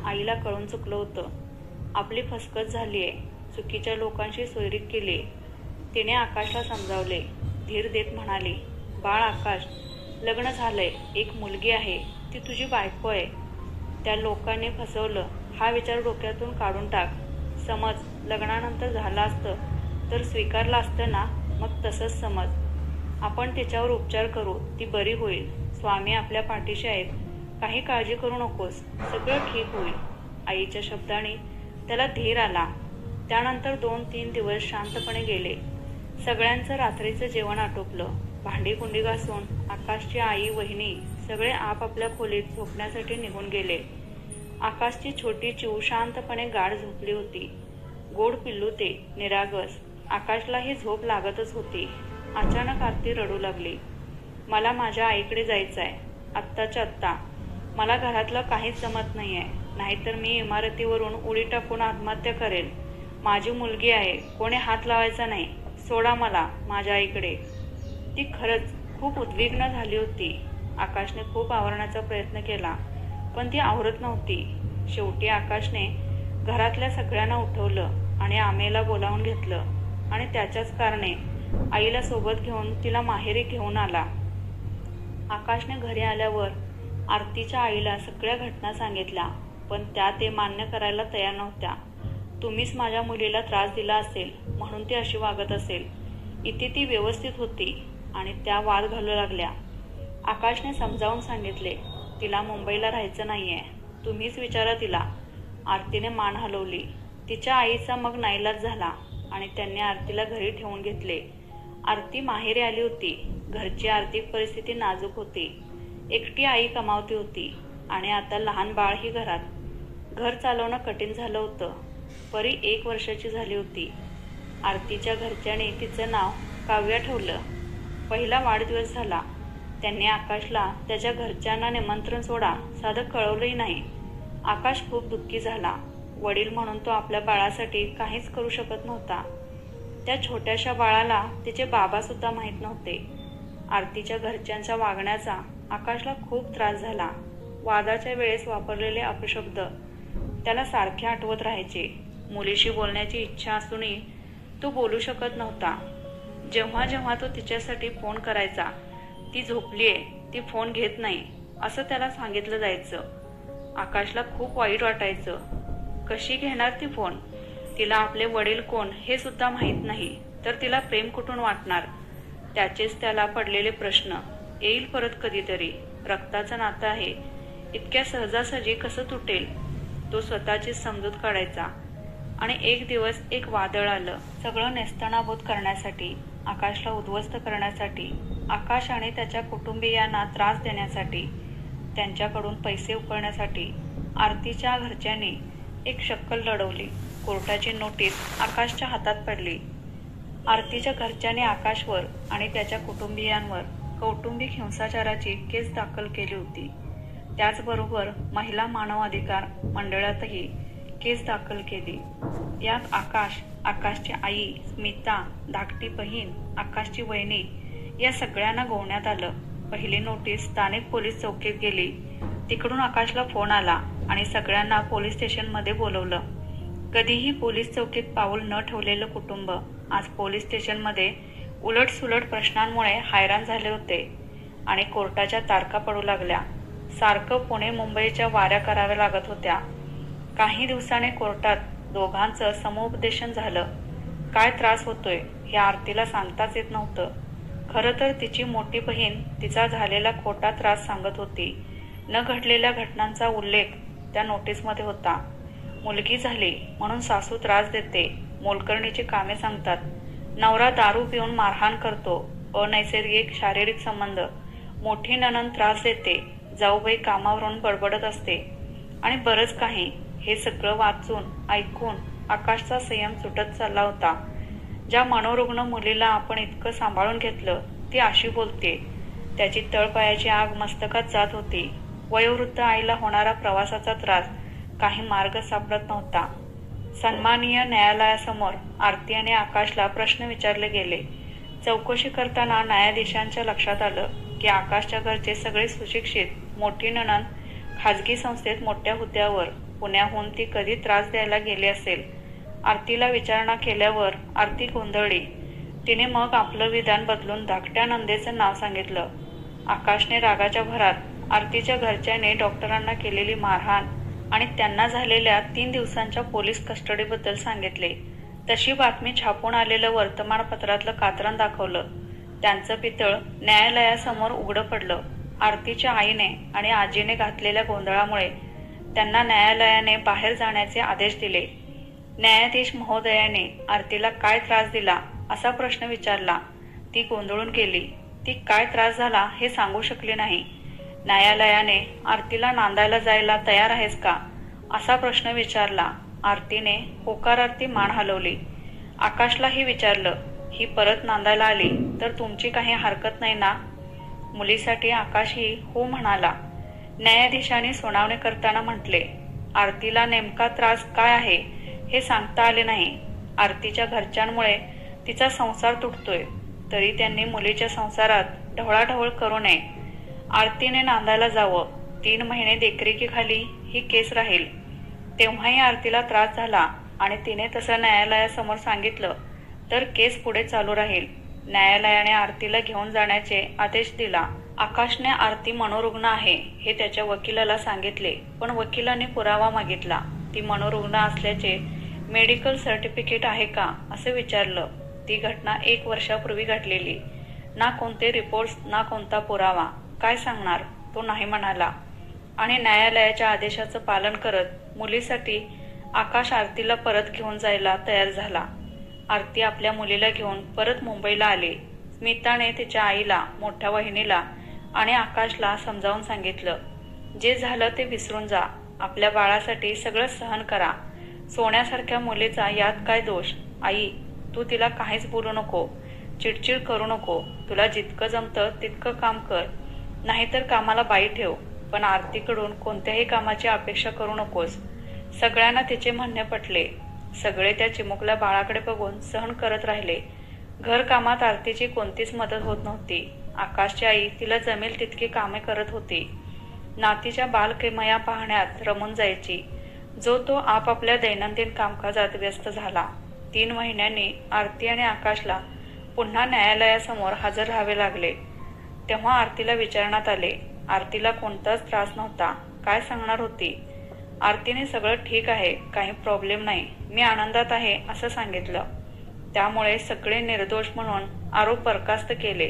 आईला कळून चुकलं होतं. आपली फसगत झालीये, चुकीच्या लोकांशी सोयरीक केली. तिने आकाशला समजावले. धीर देत म्हणाली, बाळ आकाश, लग्न झालंय, एक मुलगी आहे, ती तुझी बायको आहे. त्या लोकांनी फसवलं हा विचार डोक्यातून काढून टाक. समज लग्नानंतर झालं असतं तर स्वीकारलं असतं ना? मग तसंच समज. आपण तिच्यावर उपचार करू, ती बरी होईल. स्वामी आपल्या पाठीशी आहेत, काही काळजी करू नकोस, सगळं ठीक होईल. आईच्या शब्दाने त्याला धीर आला. त्यानंतर 2-3 दिवस शांतपणे गेले. सगळ्यांचं रात्रीचं जेवण आटोपलं. भांडी कुंडी घासून आकाशची आई, वहिनी सगळे आपापल्या खोलीत झोपण्यासाठी निघून गेले. आकाशची छोटी चिऊ शांतपणे गाढ झोपली होती. गोड पिल्लू ते, निरागस. आकाशला ही झोप लागतच होती. अचानक आरती रडू लागली. मला माझ्या आईकडे जायचंय, आत्ताच्या आत्ता. मला घरातलं काहीच जमत नाहीये, नाहीतर मी इमारतीवरून उडी टाकून आत्महत्या करेल. माझी मुलगी आहे, कोणी हात लावायचा नाही. सोडा मला माझ्या आईकडे. ती खरंच खूप उद्विग्न झाली होती. आकाशने खूप आवरण्याचा प्रयत्न केला, पण ती आवरत नव्हती. शेवटी आकाशने घरातल्या सगळ्यांना उठवलं आणि आमेला बोलावून घेतलं आणि त्याच्याच कारणे आईला सोबत घेऊन तिला माहेरी घेऊन आला. आकाशने घरी आल्यावर आरतीच्या आईला सगळ्या घटना सांगितल्या, पण त्या ते मान्य करायला तयार नव्हत्या. तुम्हीच माझ्या मुलीला त्रास दिला असेल म्हणून ती अशी वागत असेल. इथे ती व्यवस्थित होती आणि त्या वाद घालू लागल्या. आकाशने समजावून सांगितले, तिला मुंबईला राहायचं नाहीये, तुम्हीच विचारा तिला. आरतीने मान हलवली. तिच्या आईचा मग नाईलाज झाला आणि त्यांनी आरतीला घरी ठेवून घेतले. आरती माहेरी आली होती. घरची आर्थिक परिस्थिती नाजूक होती. एकटी आई कमावती होती आणि आता लहान बाळ ही घरात. घर चालवणं कठीण झालं होतं. परी 1 वर्षाची झाली होती. आरतीच्या घरच्याने तिचं नाव काव्या ठेवलं. पहिला वाढदिवस झाला. त्यांनी आकाशला त्याच्या घरच्यांना निमंत्रण सोडा साधं कळवलंही नाही. आकाश खूप दुःखी झाला. वडील म्हणून तो आपल्या बाळासाठी काहीच करू शकत नव्हता. त्या छोट्याशा बाळाला तिचे बाबा सुद्धा माहीत नव्हते. आरतीच्या घरच्यांच्या वागण्याचा आकाशला खूप त्रास झाला. वादाच्या वेळेस वापरलेले अपशब्द त्याला सारखे आठवत राहायचे. मुलीशी बोलण्याची इच्छा असूनही तो बोलू शकत नव्हता. जेव्हा जेव्हा तो तिच्यासाठी फोन करायचा, ती झोपलीये, ती फोन घेत नाही असं त्याला सांगितलं जायचं. आकाशला खूप वाईट वाटायचं. कशी घेणार ती फोन? तिला आपले वडील कोण हे सुद्धा माहीत नाही, तर तिला प्रेम कुठून वाटणार? त्याचेच त्याला पडलेले प्रश्न. येईल परत कधीतरी. रक्ताचं नातं आहे, इतक्या सहजासहजी कसं तुटेल? तो स्वतःचीच समजूत काढायचा. आणि एक दिवस एक वादळ आलं. सगळं नेस्तनाबूत करण्यासाठी, आकाशला उद्ध्वस्त करण्यासाठी, आकाश आणि त्याच्या कुटुंबियांना त्रास देण्यासाठी, त्यांच्याकडून पैसे उकळण्यासाठी आरतीच्या घरच्यांनी एक शक्कल लढवली. कोर्टाची नोटीस आकाशच्या हातात पडली. आरतीच्या घरच्यांनी आकाशवर आणि त्याच्या कुटुंबियांवर कौटुंबिक हिंसाचाराची केस दाखल केली होती. त्याचबरोबर महिला मानव अधिकार मंडळातही केस दाखल केली. यात आकाश, आकाशची आई स्मिता, धाकटी बहीण, आकाशची वहिनी या सगळ्यांना गोवण्यात आलं. पहिली नोटीस स्थानिक पोलीस चौकीत गेली. तिकडून आकाशला फोन आला आणि सगळ्यांना पोलीस स्टेशनमध्ये बोलवलं. कधीही पोलीस चौकीत पाऊल न ठेवलेलं कुटुंब आज पोलीस स्टेशनमध्ये उलटसुलट प्रश्नांमुळे हैराण झाले होते आणि कोर्टाच्या तारखा पडू लागल्या. सारखं पुणे मुंबईच्या वाऱ्या कराव्या लागत होत्या. काही दिवसांनी कोर्टात दोघांचं समुपदेशन झालं. काय त्रास होतोय हे आरतीला सांगताच येत नव्हतं. खरं तर तिची मोठी बहीण तिचा झालेला खोटा त्रास सांगत होती. न घडलेल्या घटनांचा उल्लेख त्या नोटीसमध्ये होता. मुलगी झाली म्हणून सासू त्रास देते, मोलकरणीची कामे सांगतात, नवरा दारू पिऊन मारहाण करतो, अनैसर्गिक शारीरिक संबंध, मोठी नणंद त्रास देते, जाऊबाई कामावरून बडबडत असते आणि बरंच काही. हे सगळं वाचून ऐकून आकाशचा संयम सुटत चालला होता. ज्या मनोरुग्ण मुलीला आपण इतकं सांभाळून घेतलं ती अशी बोलते. त्याची तळपायाची आग मस्तकात जात होती. वयोवृद्ध आईला होणारा प्रवासाचा त्रास, काही मार्ग सापडत नव्हता. सन्माननीय न्यायालयासमोर आरती आणि आकाशला प्रश्न विचारले गेले. चौकशी करताना न्यायाधीशांच्या लक्षात आलं की आकाशच्या घरचे सगळे सुशिक्षित, मोठी नणंद खाजगी संस्थेत मोठ्या हुद्द्यावर, पुण्याहून ती कधी त्रास द्यायला गेली असेल. आरतीला विचारणा केल्यावर आरती गोंधळली. तिने मग आपलं विधान बदलून धाकट्या नंदेचं नाव सांगितलं. आकाशने रागाच्या भरात आरतीच्या घरच्याने डॉक्टरांना केलेली मारहाण आणि त्यांना झालेल्या 3 दिवसांच्या पोलीस कस्टडीबद्दल सांगितले. तशी बातमी छापून आलेलं वर्तमानपत्रातलं कात्रण दाखवलं. त्यांचं पितळ न्यायालयासमोर उघडं पडलं. आरतीच्या आईने आणि आजीने घातलेल्या गोंधळामुळे त्यांना न्यायालयाने बाहेर जाण्याचे आदेश दिले. न्यायाधीश महोदयाने आरतीला काय त्रास दिला असा प्रश्न विचारला. ती गोंधळून गेली. ती काय त्रास झाला हे सांगू शकली नाही. न्यायालयाने आरतीला नांदायला जायला तयार आहेस का असा प्रश्न विचारला. आरतीने होकारार्थी मान हलवली. आकाशलाही विचारलं, ही परत नांदायला आली तर तुमची काही हरकत नाही ना? मुलीसाठी आकाशही हो म्हणाला. न्यायाधीशांनी सुनावणी करताना म्हटले, आरतीला नेमका त्रास काय आहे हे सांगता आले नाही. आरतीच्या घरच्यांमुळे तिचा संसार तुटतोय, तरी त्यांनी मुलीच्या संसारात ढवळाढवळ करू नये. आरतीने नांदायला जावं. 3 महिने देखरेखीखाली ही केस राहील. तेव्हाही आरतीला त्रास झाला आणि तिने तसं न्यायालयासमोर सांगितलं तर केस पुढे चालू राहील. न्यायालयाने आरतीला घेऊन जाण्याचे आदेश दिला. आकाशने आरती मनोरुग्ण आहे हे त्याच्या वकिलाला सांगितले, पण वकिलाने पुरावा मागितला. ती मनोरुग्ण असल्याचे मेडिकल सर्टिफिकेट आहे का असं विचारलं. ती घटना 1 वर्षापूर्वी घडलेली. ना कोणते रिपोर्ट्स ना कोणता पुरावा. काय सांगणार? तो नाही म्हणाला आणि न्यायालयाच्या आदेशाचं पालन करत मुलीसाठी आकाश आरतीला परत घेऊन जायला तयार झाला. आरती आपल्या मुलीला घेऊन परत मुंबईला आली. स्मिताने तिच्या आईला, मोठ्या वहिनीला आणि आकाशला समजावून सांगितलं, जे झालं ते विसरून जा. आपल्या बाळासाठी सगळं सहन करा. सोन्यासारख्या मुलीचा यात काय दोष? आई, तू तिला काहीच बोलू नको, चिडचिड करू नको. तुला जितकं जमतं तितकं काम कर, नाहीतर कामाला बाई ठेव, पण आरतीकडून कोणत्याही कामाची अपेक्षा करू नकोस. सगळ्यांना तिचे म्हणणे पटले. सगळे त्या चिमुकल्या बाळाकडे बघून सहन करत राहिले. घरकामात आरतीची कोणतीच मदत होत नव्हती. आकाशची आई तिला जमेल तितकी कामे करत होती. नातीच्या बालकिमया पाहण्यात रमून जायची. जो तो आपापल्या दैनंदिन कामकाजात व्यस्त झाला. 3 महिन्यांनी आरती आणि आकाशला पुन्हा न्यायालयासमोर हजर राहावे लागले. तेव्हा आरतीला विचारण्यात आले. आरतीला कोणताच त्रास नव्हता. काय सांगणार होती? आरतीने सगळं ठीक आहे, काही प्रॉब्लेम नाही, मी आनंदात आहे असं सांगितलं. त्यामुळे सगळे निर्दोष म्हणून आरोप बरखास्त केले.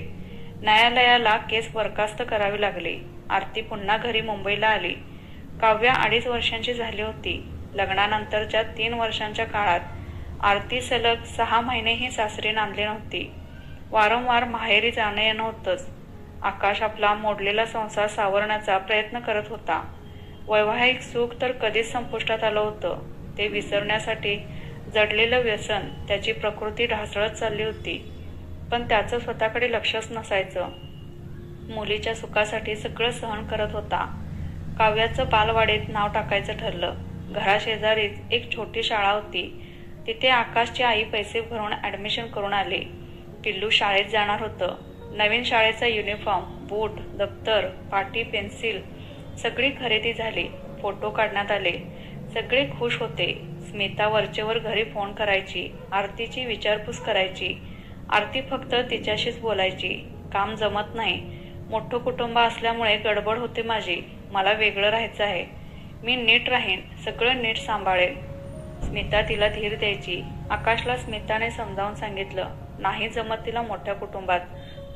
न्यायालयाला केस बरखास्त करावी लागली. आरती पुन्हा घरी मुंबईला आली. काव्या 2.5 वर्षांची झाली होती. लग्नानंतरच्या 3 वर्षांच्या काळात आरती सलग 6 महिनेही सासरी नांदली नव्हती. वारंवार माहेरी जाणं येणं होतंच. आकाश आपला मोडलेला संसार सावरण्याचा प्रयत्न करत होता. वैवाहिक सुख तर कधीच संपुष्टात आलं होतं. ते विसरण्यासाठी जडलेलं व्यसन त्याची प्रकृती ढासळत चालली होती. पण त्याचं स्वतःकडे लक्षच नसायचं. मुलीच्या सुखासाठी सगळं सहन करत होता. काव्याचं बालवाडीत नाव टाकायचं ठरलं. घराशेजारीच एक छोटी शाळा होती. तिथे आकाशची आई पैसे भरून ऍडमिशन करून आली. पिल्लू शाळेत जाणार होतं. नवीन शाळेचा युनिफॉर्म, बूट, दप्तर, पाटी, पेन्सिल सगळी खरेदी झाली. फोटो काढण्यात आले. सगळे खुश होते. स्मिता वरचेवर घरी फोन करायची. आरतीची विचारपूस करायची. आरती फक्त तिच्याशीच बोलायची. काम जमत नाही. मोठं कुटुंब असल्यामुळे गडबड होते माझी. मला वेगळं राहायचं आहे. मी नीट राहीन, सगळं नीट सांभाळेल. स्मिता तिला धीर द्यायची. आकाशला स्मिताने समजावून सांगितलं, नाही जमत तिला मोठ्या कुटुंबात.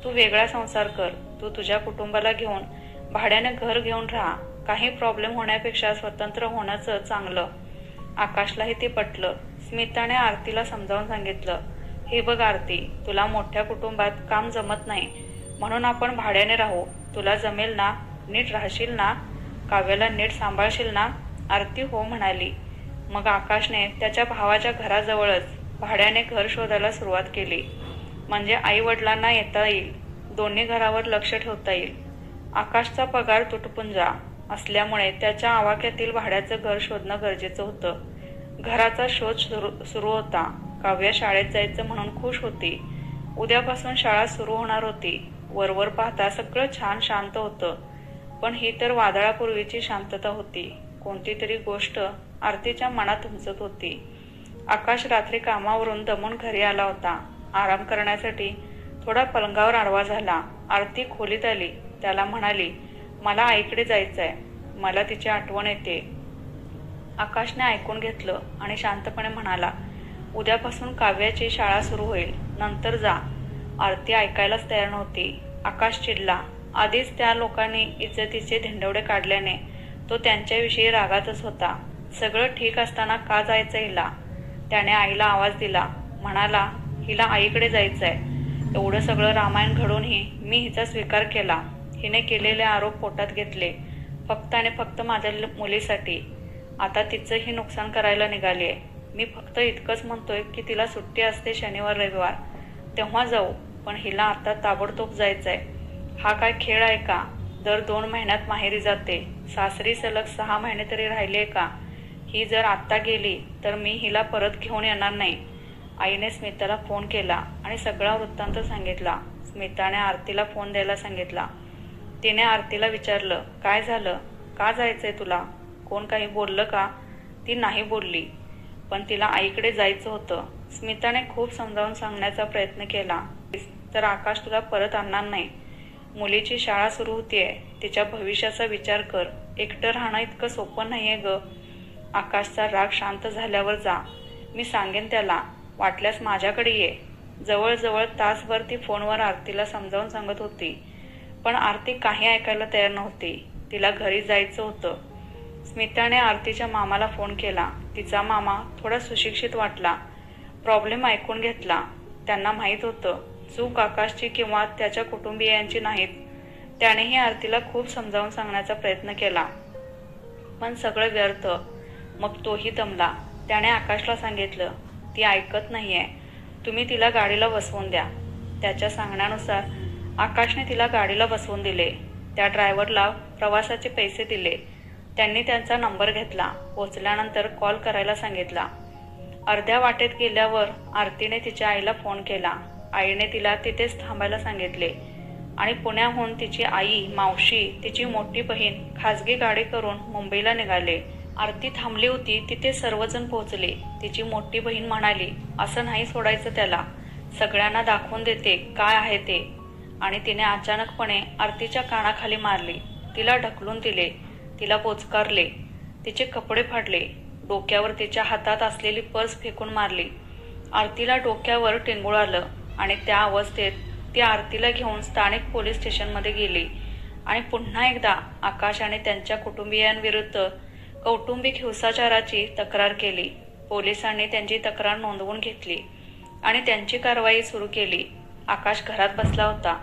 तू वेगळा संसार कर. तू तुझ्या कुटुंबाला घेऊन भाड्याने घर घेऊन राहा. काही प्रॉब्लेम होण्यापेक्षा स्वतंत्र होण्याचं चांगलं. आकाशलाही ते पटलं. स्मिताने आरतीला समजावून सांगितलं, हे बघ आरती, तुला मोठ्या कुटुंबात काम जमत नाही, म्हणून आपण भाड्याने राहू. तुला जमेल ना? नीट राहशील ना? काव्याला नीट सांभाळशील ना? आरती हो म्हणाली. मग आकाशने त्याच्या भावाच्या घराजवळच भाड्याने घर शोधायला सुरुवात केली. म्हणजे आई वडिलांना येता येईल. दोन्ही घरावर लक्ष ठेवता येईल. आकाशचा पगार तुटपुंजा असल्यामुळे त्याच्या आवाक्यातील भाड्याचं घर शोधणं गरजेचं होतं. घराचा शोध सुरू होता. काव्या शाळेत जायचं म्हणून खुश होती. उद्यापासून शाळा सुरू होणार होती. वरवर पाहता सगळं छान शांत होतं. पण ही तर वादळापूर्वीची शांतता होती. कोणती तरी गोष्ट आरतीच्या मनात उमजत होती. आकाश रात्री कामावरून दमून घरी आला होता. आराम करण्यासाठी थोडा पलंगावर आडवा झाला. आरती खोलीत आली. त्याला म्हणाली, मला आईकडे जायचंय. मला तिची आठवण येते. आकाशने ऐकून घेतलं आणि शांतपणे म्हणाला, उद्यापासून काव्याची शाळा सुरू होईल, नंतर जा. आरती ऐकायलाच तयार नव्हती. आकाश चिडला. आधीच त्या लोकांनी इज्जतीचे धिंडवडे काढल्याने तो त्यांच्याविषयी रागातच होता. सगळं ठीक असताना का जायचं हिला? त्याने आईला आवाज दिला. म्हणाला, हिला आईकडे जायचंय. एवढं सगळं रामायण घडूनही मी हिचा स्वीकार केला. हिने केलेले आरोप पोटात घेतले, फक्त आणि फक्त माझ्या मुलीसाठी. आता तिचंही नुकसान करायला निघालीये. मी फक्त इतकंच म्हणतोय की तिला सुट्टी असते शनिवार रविवार, तेव्हा जाऊ. पण हिला आता ताबडतोब जायचंय. हा काय खेळ आहे का? दर 2 महिन्यात माहेरी जाते. सासरी सलग 6 महिने तरी राहिलीये का? ही जर आत्ता गेली तर मी हिला परत घेऊन येणार नाही. आईने स्मिताला फोन केला आणि सगळा वृत्तांत सांगितला. स्मिताने आरतीला फोन द्यायला सांगितला. तिने आरतीला विचारलं, काय झालं? का जायचंय तुला? कोण काही बोललं का? ती नाही बोलली. पण तिला आईकडे जायचं होतं. स्मिताने खूप समजावून सांगण्याचा प्रयत्न केला. तर आकाश तुला परत आणणार नाही. मुलीची शाळा सुरू होतीये. तिच्या भविष्याचा विचार कर. एकटं राहणं इतकं सोपं नाहीये ग. आकाशचा राग शांत झाल्यावर जा. मी सांगेन त्याला. वाटल्यास माझ्याकडे ये. जवळजवळ तासभर ती फोनवर आरतीला समजावून सांगत होती. पण आरती काही ऐकायला तयार नव्हती. तिला घरी जायचं होतं. स्मिताने आरतीच्या मामाला फोन केला. तिचा मामा थोडा सुशिक्षित वाटला. प्रॉब्लेम ऐकून घेतला. त्यांना माहीत होतं चूक आकाशची किंवा त्याच्या कुटुंबियांची नाहीत. त्यानेही आरतीला खूप समजावून सांगण्याचा प्रयत्न केला. पण सगळं व्यर्थ. मग तोही दमला. त्याने आकाशला सांगितलं, ती ऐकत नाहीये. तुम्ही तिला गाडीला बसवून द्या. त्याच्या सांगण्यानुसार आकाशने तिला गाडीला बसवून दिले. त्या ड्रायव्हरला प्रवासाचे पैसे दिले. त्यांनी त्यांचा नंबर घेतला. पोचल्यानंतर कॉल करायला सांगितला. अर्ध्या वाटेत गेल्यावर आरतीने तिच्या आईला फोन केला. आईने तिला तिथेच थांबायला सांगितले आणि पुण्याहून तिची आई, मावशी, तिची मोठी बहीण खासगी गाडी करून मुंबईला निघाले. आरती थांबली होती तिथे सर्वजण पोहोचले. तिची मोठी बहीण म्हणाली, असं नाही सोडायचं त्याला. सगळ्यांना दाखवून देते काय आहे ते. आणि तिने अचानकपणे आरतीच्या कानाखाली मारली. तिला ढकलून दिले. तिला पोचकारले. तिचे कपडे फाडले, डोक्यावर तिच्या हातात असलेली पर्स फेकून मारली. आरतीला डोक्यावर टिंगूळ आलं आणि त्या अवस्थेत ती आरतीला घेऊन स्थानिक पोलीस स्टेशनमध्ये गेली आणि पुन्हा एकदा आकाश आणि त्यांच्या कुटुंबियांविरुद्ध कौटुंबिक हिंसाचाराची तक्रार केली. पोलिसांनी त्यांची तक्रार नोंदवून घेतली आणि त्यांची कारवाई सुरू केली. आकाश घरात बसला होता.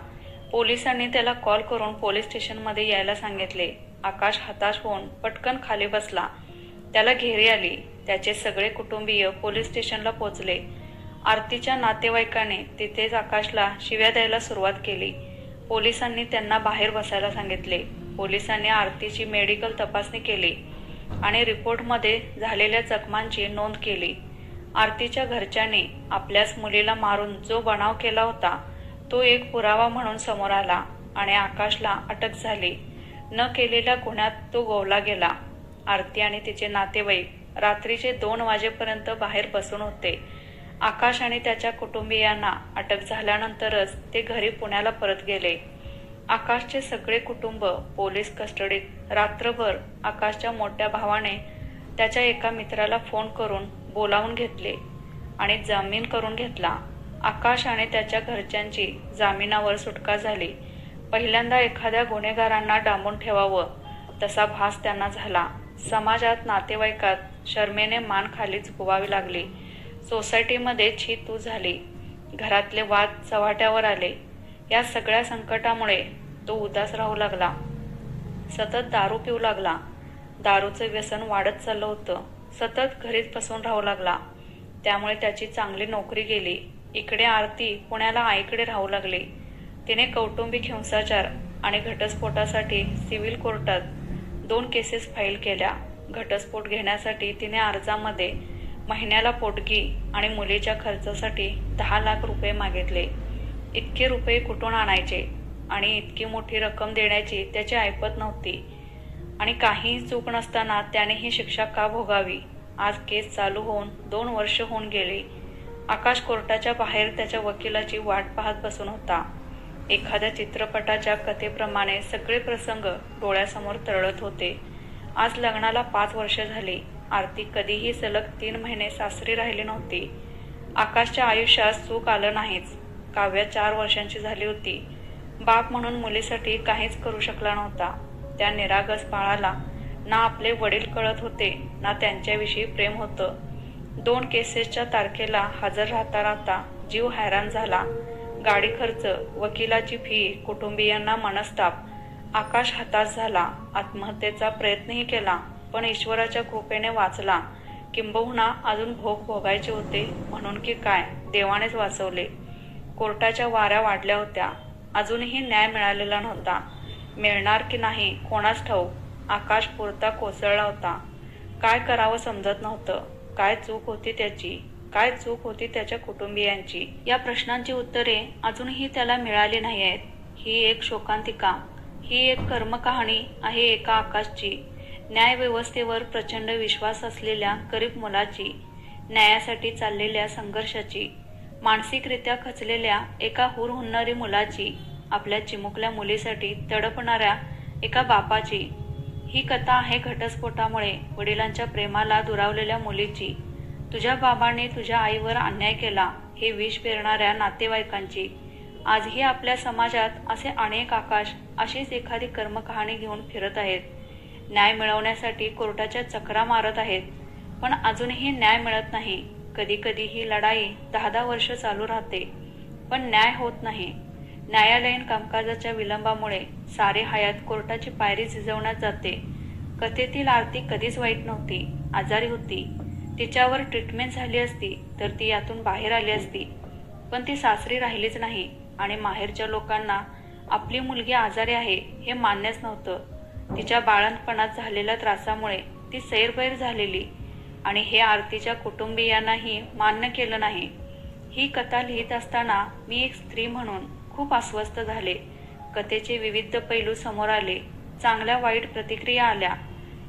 पोलिसांनी त्याला कॉल करून पोलीस स्टेशनमध्ये यायला सांगितले. आकाश हताश होऊन पटकन खाली बसला. त्याला घेरी आली. त्याचे सगळे कुटुंबीय पोलीस स्टेशनला पोहोचले. आरतीच्या नातेवाईकांनी तिथेच आकाशला शिव्या द्यायला सुरुवात केली. पोलिसांनी त्यांना बाहेर बसायला सांगितले. पोलिसांनी आरतीची मेडिकल तपासणी केली आणि रिपोर्टमध्ये झालेल्या जखमांची नोंद केली. आरतीच्या घरच्यांनी आपल्याच मुलीला मारून जो बनाव केला होता तो एक पुरावा म्हणून समोर आला आणि आकाशला अटक झाली. न केलेल्या गुन्ह्यात तो गोवला गेला. आरती आणि तिचे नातेवाईक रात्रीचे 2 वाजेपर्यंत बाहेर बसून होते. आकाश आणि त्याच्या कुटुंबियांना अटक झाल्यानंतरच ते घरी पुण्याला परत गेले. आकाशचे सगळे कुटुंब पोलीस कस्टडीत. रात्रभर आकाशच्या मोठ्या भावाने त्याच्या एका मित्राला फोन करून बोलावून घेतले आणि जामीन करून घेतला. आकाश आणि त्याच्या घरच्यांची जामिनावर सुटका झाली. पहिल्यांदा एखाद्या गुन्हेगारांना डांबून ठेवावं तसा भास त्यांना झाला. समाजात, नातेवाईकात शरमेने मान खाली झुकवावी लागली. सोसायटीमध्ये छी तू झाली. घरातले वाद चव्हाट्यावर आले. या सगळ्या संकटामुळे तो उदास राहू लागला. सतत दारू पिऊ लागला. दारूचं व्यसन वाढत चाललं होतं. सतत घरीच बसून राहू लागला. त्यामुळे त्याची चांगली नोकरी गेली. इकडे आरती पुण्याला आईकडे राहू लागली. तिने कौटुंबिक हिंसाचार आणि घटस्फोटासाठी सिव्हिल कोर्टात 2 केसेस फाईल केल्या. घटस्फोट घेण्यासाठी तिने अर्जामध्ये महिन्याला पोटगी आणि मुलीच्या खर्चासाठी 10 लाख रुपये मागितले. इतके रुपये कुठून आणायचे आणि इतकी मोठी रक्कम देण्याची त्याची ऐपत नव्हती आणि काहीही चूक नसताना त्याने ही शिक्षा का भोगावी. आज केस चालू होऊन 2 वर्ष होऊन गेली. आकाश कोर्टाच्या बाहेर त्याच्या वकिलाची वाट पाहत बसून होता. एखाद्या चित्रपटाच्या कथेप्रमाणे सगळे प्रसंग डोळ्यासमोर तरळत होते. आज लग्नाला 5 वर्ष झाली. आरती कधीही सलग 3 महिने सासरी राहिली नव्हती. आकाशच्या आयुष्यात सुख आलं नाहीच. काव्या 4 वर्षांची झाली होती. बाप म्हणून मुलीसाठी काहीच करू शकला नव्हता. त्या निरागस बाळाला ना आपले वडील कळत होते ना त्यांच्याविषयी प्रेम होतं. 2 केसेसच्या तारखेला हजर राहता राहता जीव हैराण झाला. गाडी खर्च, वकिलाची फी, कुटुंबियांना मनस्ताप. आकाश हताश झाला. आत्महत्येचा प्रयत्नही केला पण ईश्वराच्या कृपेने वाचला. किंबहुना अजून भोग भोगायचे होते म्हणून की काय, देवानेच वाचवले. कोर्टाच्या वाऱ्या वाढल्या होत्या. अजूनही न्याय मिळालेला नव्हता. मिळणार की नाही कोणास ठाऊक. आकाश पुरता कोसळला होता. काय करावं समजत नव्हतं. काय चूक होती त्याची, काय चूक होती त्याच्या कुटुंबियांची. या प्रश्नांची उत्तरे अजूनही त्याला मिळाली नाही आहेत. ही एक शोकांतिका, ही एक कर्मकहाणी आहे एका आकाशची. न्यायव्यवस्थेवर प्रचंड विश्वास असलेल्या गरीब मुलाची, न्यायासाठी चाललेल्या संघर्षाची, मानसिकरित्या खचलेल्या एका हुरहुन्नरी मुलाची, आपल्या चिमुकल्या मुलीसाठी तडपणाऱ्या एका बापाची. ही कथा आहे घटस्फोटामुळे वडिलांच्या प्रेमाला दुरावलेल्या मुलीची, तुझ्या बाबाने तुझ्या आईवर अन्याय केला हे विष पेरणाऱ्या नातेवाईकांची. आजही आपल्या समाजात असे अनेक आकाश अशीच एखादी कर्मकहाणी घेऊन फिरत आहेत. न्याय मिळवण्यासाठी कोर्टाच्या चकरा मारत आहेत पण अजूनही न्याय मिळत नाही. कधी कधी ही लढाई 10-10 वर्ष चालू राहते पण न्याय होत नाही. न्यायालयीन कामकाजाच्या विलंबामुळे सारे हयात कोर्टाची पायरी झिजवण्यात जाते. कथेतील आरती कधीच वाईट नव्हती. आजारी होती. तिच्यावर ट्रीटमेंट झाली असती तर ती यातून बाहेर आली असती. पण ती सासरी राहिलीच नाही आणि माहेरच्या लोकांना आपली मुलगी आजारी आहे हे मान्यच नव्हतं. तिच्या बाळंतपणात झालेल्या त्रासामुळे ती सैरभैर झालेली आणि हे आरतीच्या कुटुंबियांनाही मान्य केलं नाही. ही कथा लिहित असताना मी एक स्त्री म्हणून खूप अस्वस्थ झाले. कथेचे विविध पैलू समोर आले. चांगल्या वाईट प्रतिक्रिया आल्या.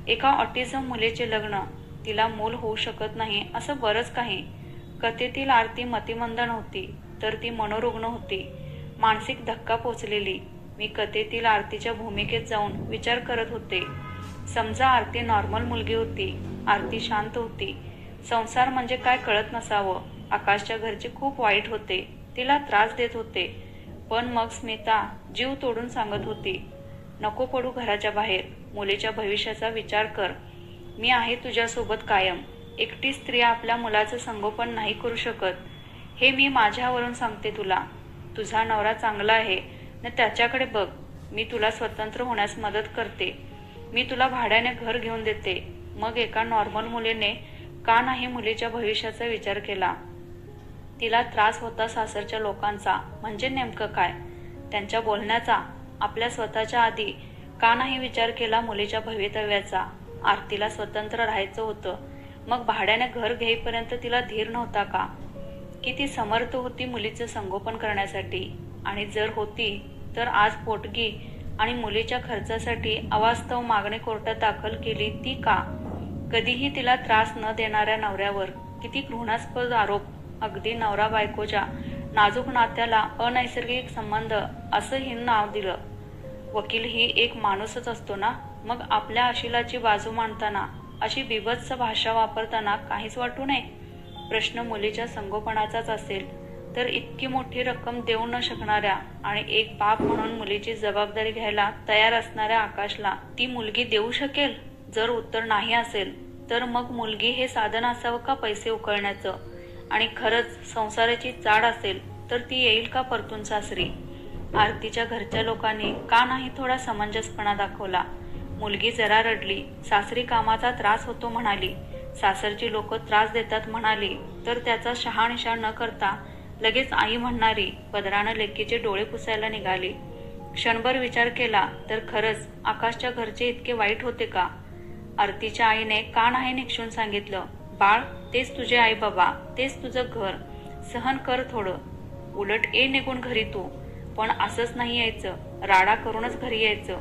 एका ऑटिझम मुलीचे लग्न, तिला मूल होऊ शकत नाही असं बरंच काही. कथेतील आरती मतिमंद नव्हती तर ती मनोरुग्ण होती. मानसिक धक्का पोचलेली. मी कथेतील आरतीच्या भूमिकेत जाऊन विचार करत होते. समजा आरती नॉर्मल मुलगी होती, आरती शांत होती, संसार म्हणजे काय कळत नसावं, आकाशच्या घरचे खूप वाईट होते, तिला त्रास देत होते, पण मग स्मिता जीव तोडून सांगत होती, नको पडू घराच्या बाहेर, मुलीच्या भविष्याचा विचार कर, मी आहे तुझ्यासोबत कायम, एकटी स्त्री आपल्या मुलाचं संगोपन नाही करू शकत, हे मी माझ्यावरून सांगते तुला, तुझा नवरा चांगला आहे न त्याच्याकडे बघ, मी तुला स्वतंत्र होण्यास मदत करते, मी तुला भाड्याने घर घेऊन देते. मग एका नॉर्मल मुलीने का नाही मुलीच्या भविष्याचा विचार केला? तिला त्रास होता सासरच्या लोकांचा, म्हणजे नेमकं काय? त्यांच्या बोलण्याचा. आपल्या स्वतःच्या आधी का नाही विचार केला मुलीच्या भवितव्याचा? आरतीला स्वतंत्र राहायचं होतं, मग भाड्याने घर घेईपर्यंत तिला धीर नव्हता का? की ती समर्थ होती मुलीचं संगोपन करण्यासाठी? आणि जर होती तर आज पोटगी आणि मुलीच्या खर्चासाठी अवास्तव मागणी कोर्टात दाखल केली ती का? कधीही तिला त्रास न देणाऱ्या नवऱ्यावर किती घृणास्पद आरोप! अगदी नवरा बायकोच्या नाजूक नात्याला अनैसर्गिक संबंध असं ही नाव दिलं. वकील ही एक माणूसच असतो ना, मग आपल्या अशिलाची बाजू मांडताना अशी बिभत्स भाषा वापरताना काहीच वाटू नये? प्रश्न मुलीच्या संगोपनाचाच असेल तर इतकी मोठी रक्कम देऊ न शकणाऱ्या आणि एक बाप म्हणून मुलीची जबाबदारी घ्यायला तयार असणाऱ्या आकाशला ती मुलगी देऊ शकेल? जर उत्तर नाही असेल तर मग मुलगी हे साधन असावं का पैसे उकळण्याचं? आणि खरंच संसाराची चाड असेल तर ती येईल का परतून सासरी? आरतीच्या घरच्या लोकांनी का नाही थोडा समंजसपणा दाखवला? मुलगी जरा रडली, सासरी कामाचा त्रास होतो म्हणाली, सासरची लोक त्रास देतात म्हणाली, तर त्याचा शहानिशा न करता लगेच आई म्हणणारी पदरानं लेकीचे डोळे पुसायला निघाली. क्षणभर विचार केला तर खरंच आकाशच्या घरचे इतके वाईट होते का? आरतीच्या आईने का नाही निक्षून सांगितलं, बाळ तेच तुझे आई बाबा, तेच तुझं घर, सहन कर थोडं, उलट ये निघून घरी तू. पण असंच नाही यायचं, राडा करूनच घरी यायचं,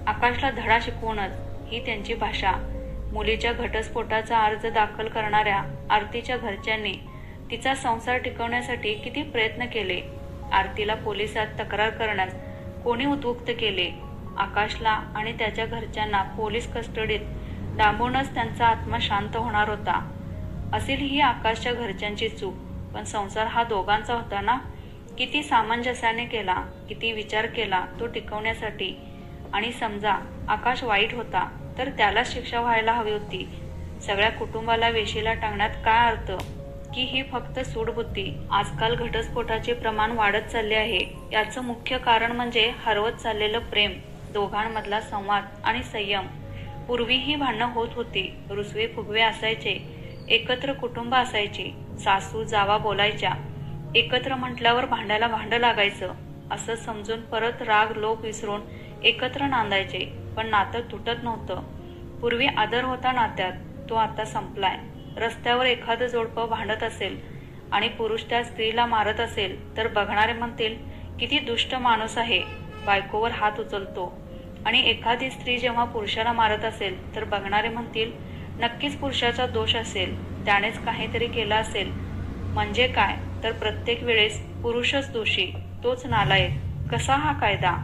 आकाशला धडा शिकवूनच, ही त्यांची भाषा. मुलीच्या घटस्फोटाचा अर्ज दाखल करणाऱ्या आरतीच्या घरच्यांनी तिचा संसार टिकवण्यासाठी किती प्रयत्न केले. आरतीला पोलिसात तक्रार करण्यास कोणी उद्युक्त केले? आकाशला आणि त्याच्या घरच्यांना पोलीस कस्टडीत डांबूनच त्यांचा आत्मा शांत होणार होता. असेल ही आकाशच्या घरच्यांची चूक, पण संसार हा दोघांचा होता ना? किती सामंजस्याने केला, किती विचार केला तो टिकवण्यासाठी. आणि समजा आकाश वाईट होता तर त्याला शिक्षा व्हायला हवी होती. सगळ्या कुटुंबाला वेशीला टांगण्यात काय अर्थ? की ही फक्त सूडबुद्धी. आजकाल घटस्फोटाचे प्रमाण वाढत चालले आहे. याचं मुख्य कारण म्हणजे हरवत चाललेलं प्रेम, दोघांमधला संवाद आणि संयम. पूर्वीही भांडणं होत होती, रुसवे फुगवे असायचे, एकत्र कुटुंब असायची, सासू जावा बोलायच्या, एकत्र म्हटल्यावर भांड्याला भांडं लागायचं असं समजून परत राग लोभ विसरून एकत्र नांदायचे. पण नातं तुटत नव्हतं. पूर्वी आदर होता नात्यात, तो आता संपलाय. रस्त्यावर एखादं जोडपं भांडत असेल आणि पुरुष त्या स्त्रीला मारत असेल तर बघणारे म्हणतील किती दुष्ट माणूस आहे, बायकोवर हात उचलतो. आणि एखादी स्त्री जेव्हा पुरुषाला मारत असेल तर बघणारे म्हणतील नक्कीच पुरुषाचा दोष असेल, त्यानेच काहीतरी केलं असेल. म्हणजे काय तर प्रत्येक वेळेस पुरुषच दोषी, तोच नालायक. कसा हा कायदा?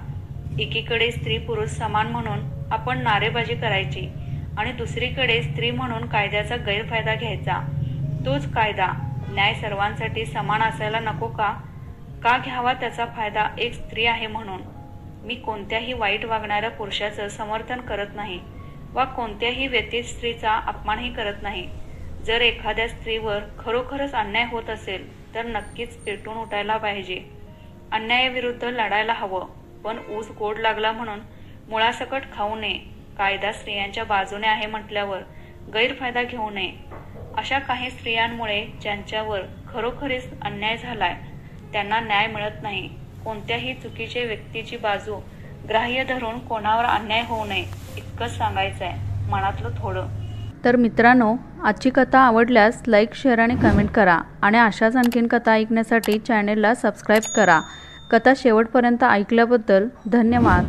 एकीकडे स्त्री पुरुष समान म्हणून आपण नारेबाजी करायची आणि दुसरीकडे स्त्री म्हणून कायद्याचा गैरफायदा घ्यायचा. तोच कायदा, न्याय सर्वांसाठी समान असायला नको का? का घ्यावा त्याचा फायदा एक स्त्री आहे म्हणून? मी कोणत्याही वाईट वागणाऱ्या पुरुषाचं समर्थन करत नाही वा कोणत्याही व्यतीत स्त्रीचा अपमानही करत नाही. जर एखाद्या स्त्रीवर खरोखरच अन्याय होत असेल तर नक्कीच पेटून उठायला पाहिजे. अन्यायाविरुद्ध लढायला हवं, पण ऊस गोड लागला म्हणून मुळासकट खाऊ नये. कायदा स्त्रियांच्या बाजूने आहे म्हटल्यावर गैरफायदा घेऊ नये. अशा काही स्त्रियांमुळे ज्यांच्यावर खरोखरीच अन्याय झालाय त्यांना न्याय मिळत नाही. कोणत्याही चुकीच्या व्यक्तीची बाजू ग्राह्य धरून कोणावर अन्याय होऊ नये इतकंच सांगायचंय, मनातलं थोडं. तर मित्रांनो, आजची कथा आवडल्यास लाईक, शेअर आणि कमेंट करा आणि अशाच आणखीन कथा ऐकण्यासाठी चॅनेलला सबस्क्राईब करा. कथा शेवटपर्यंत ऐकल्याबद्दल धन्यवाद.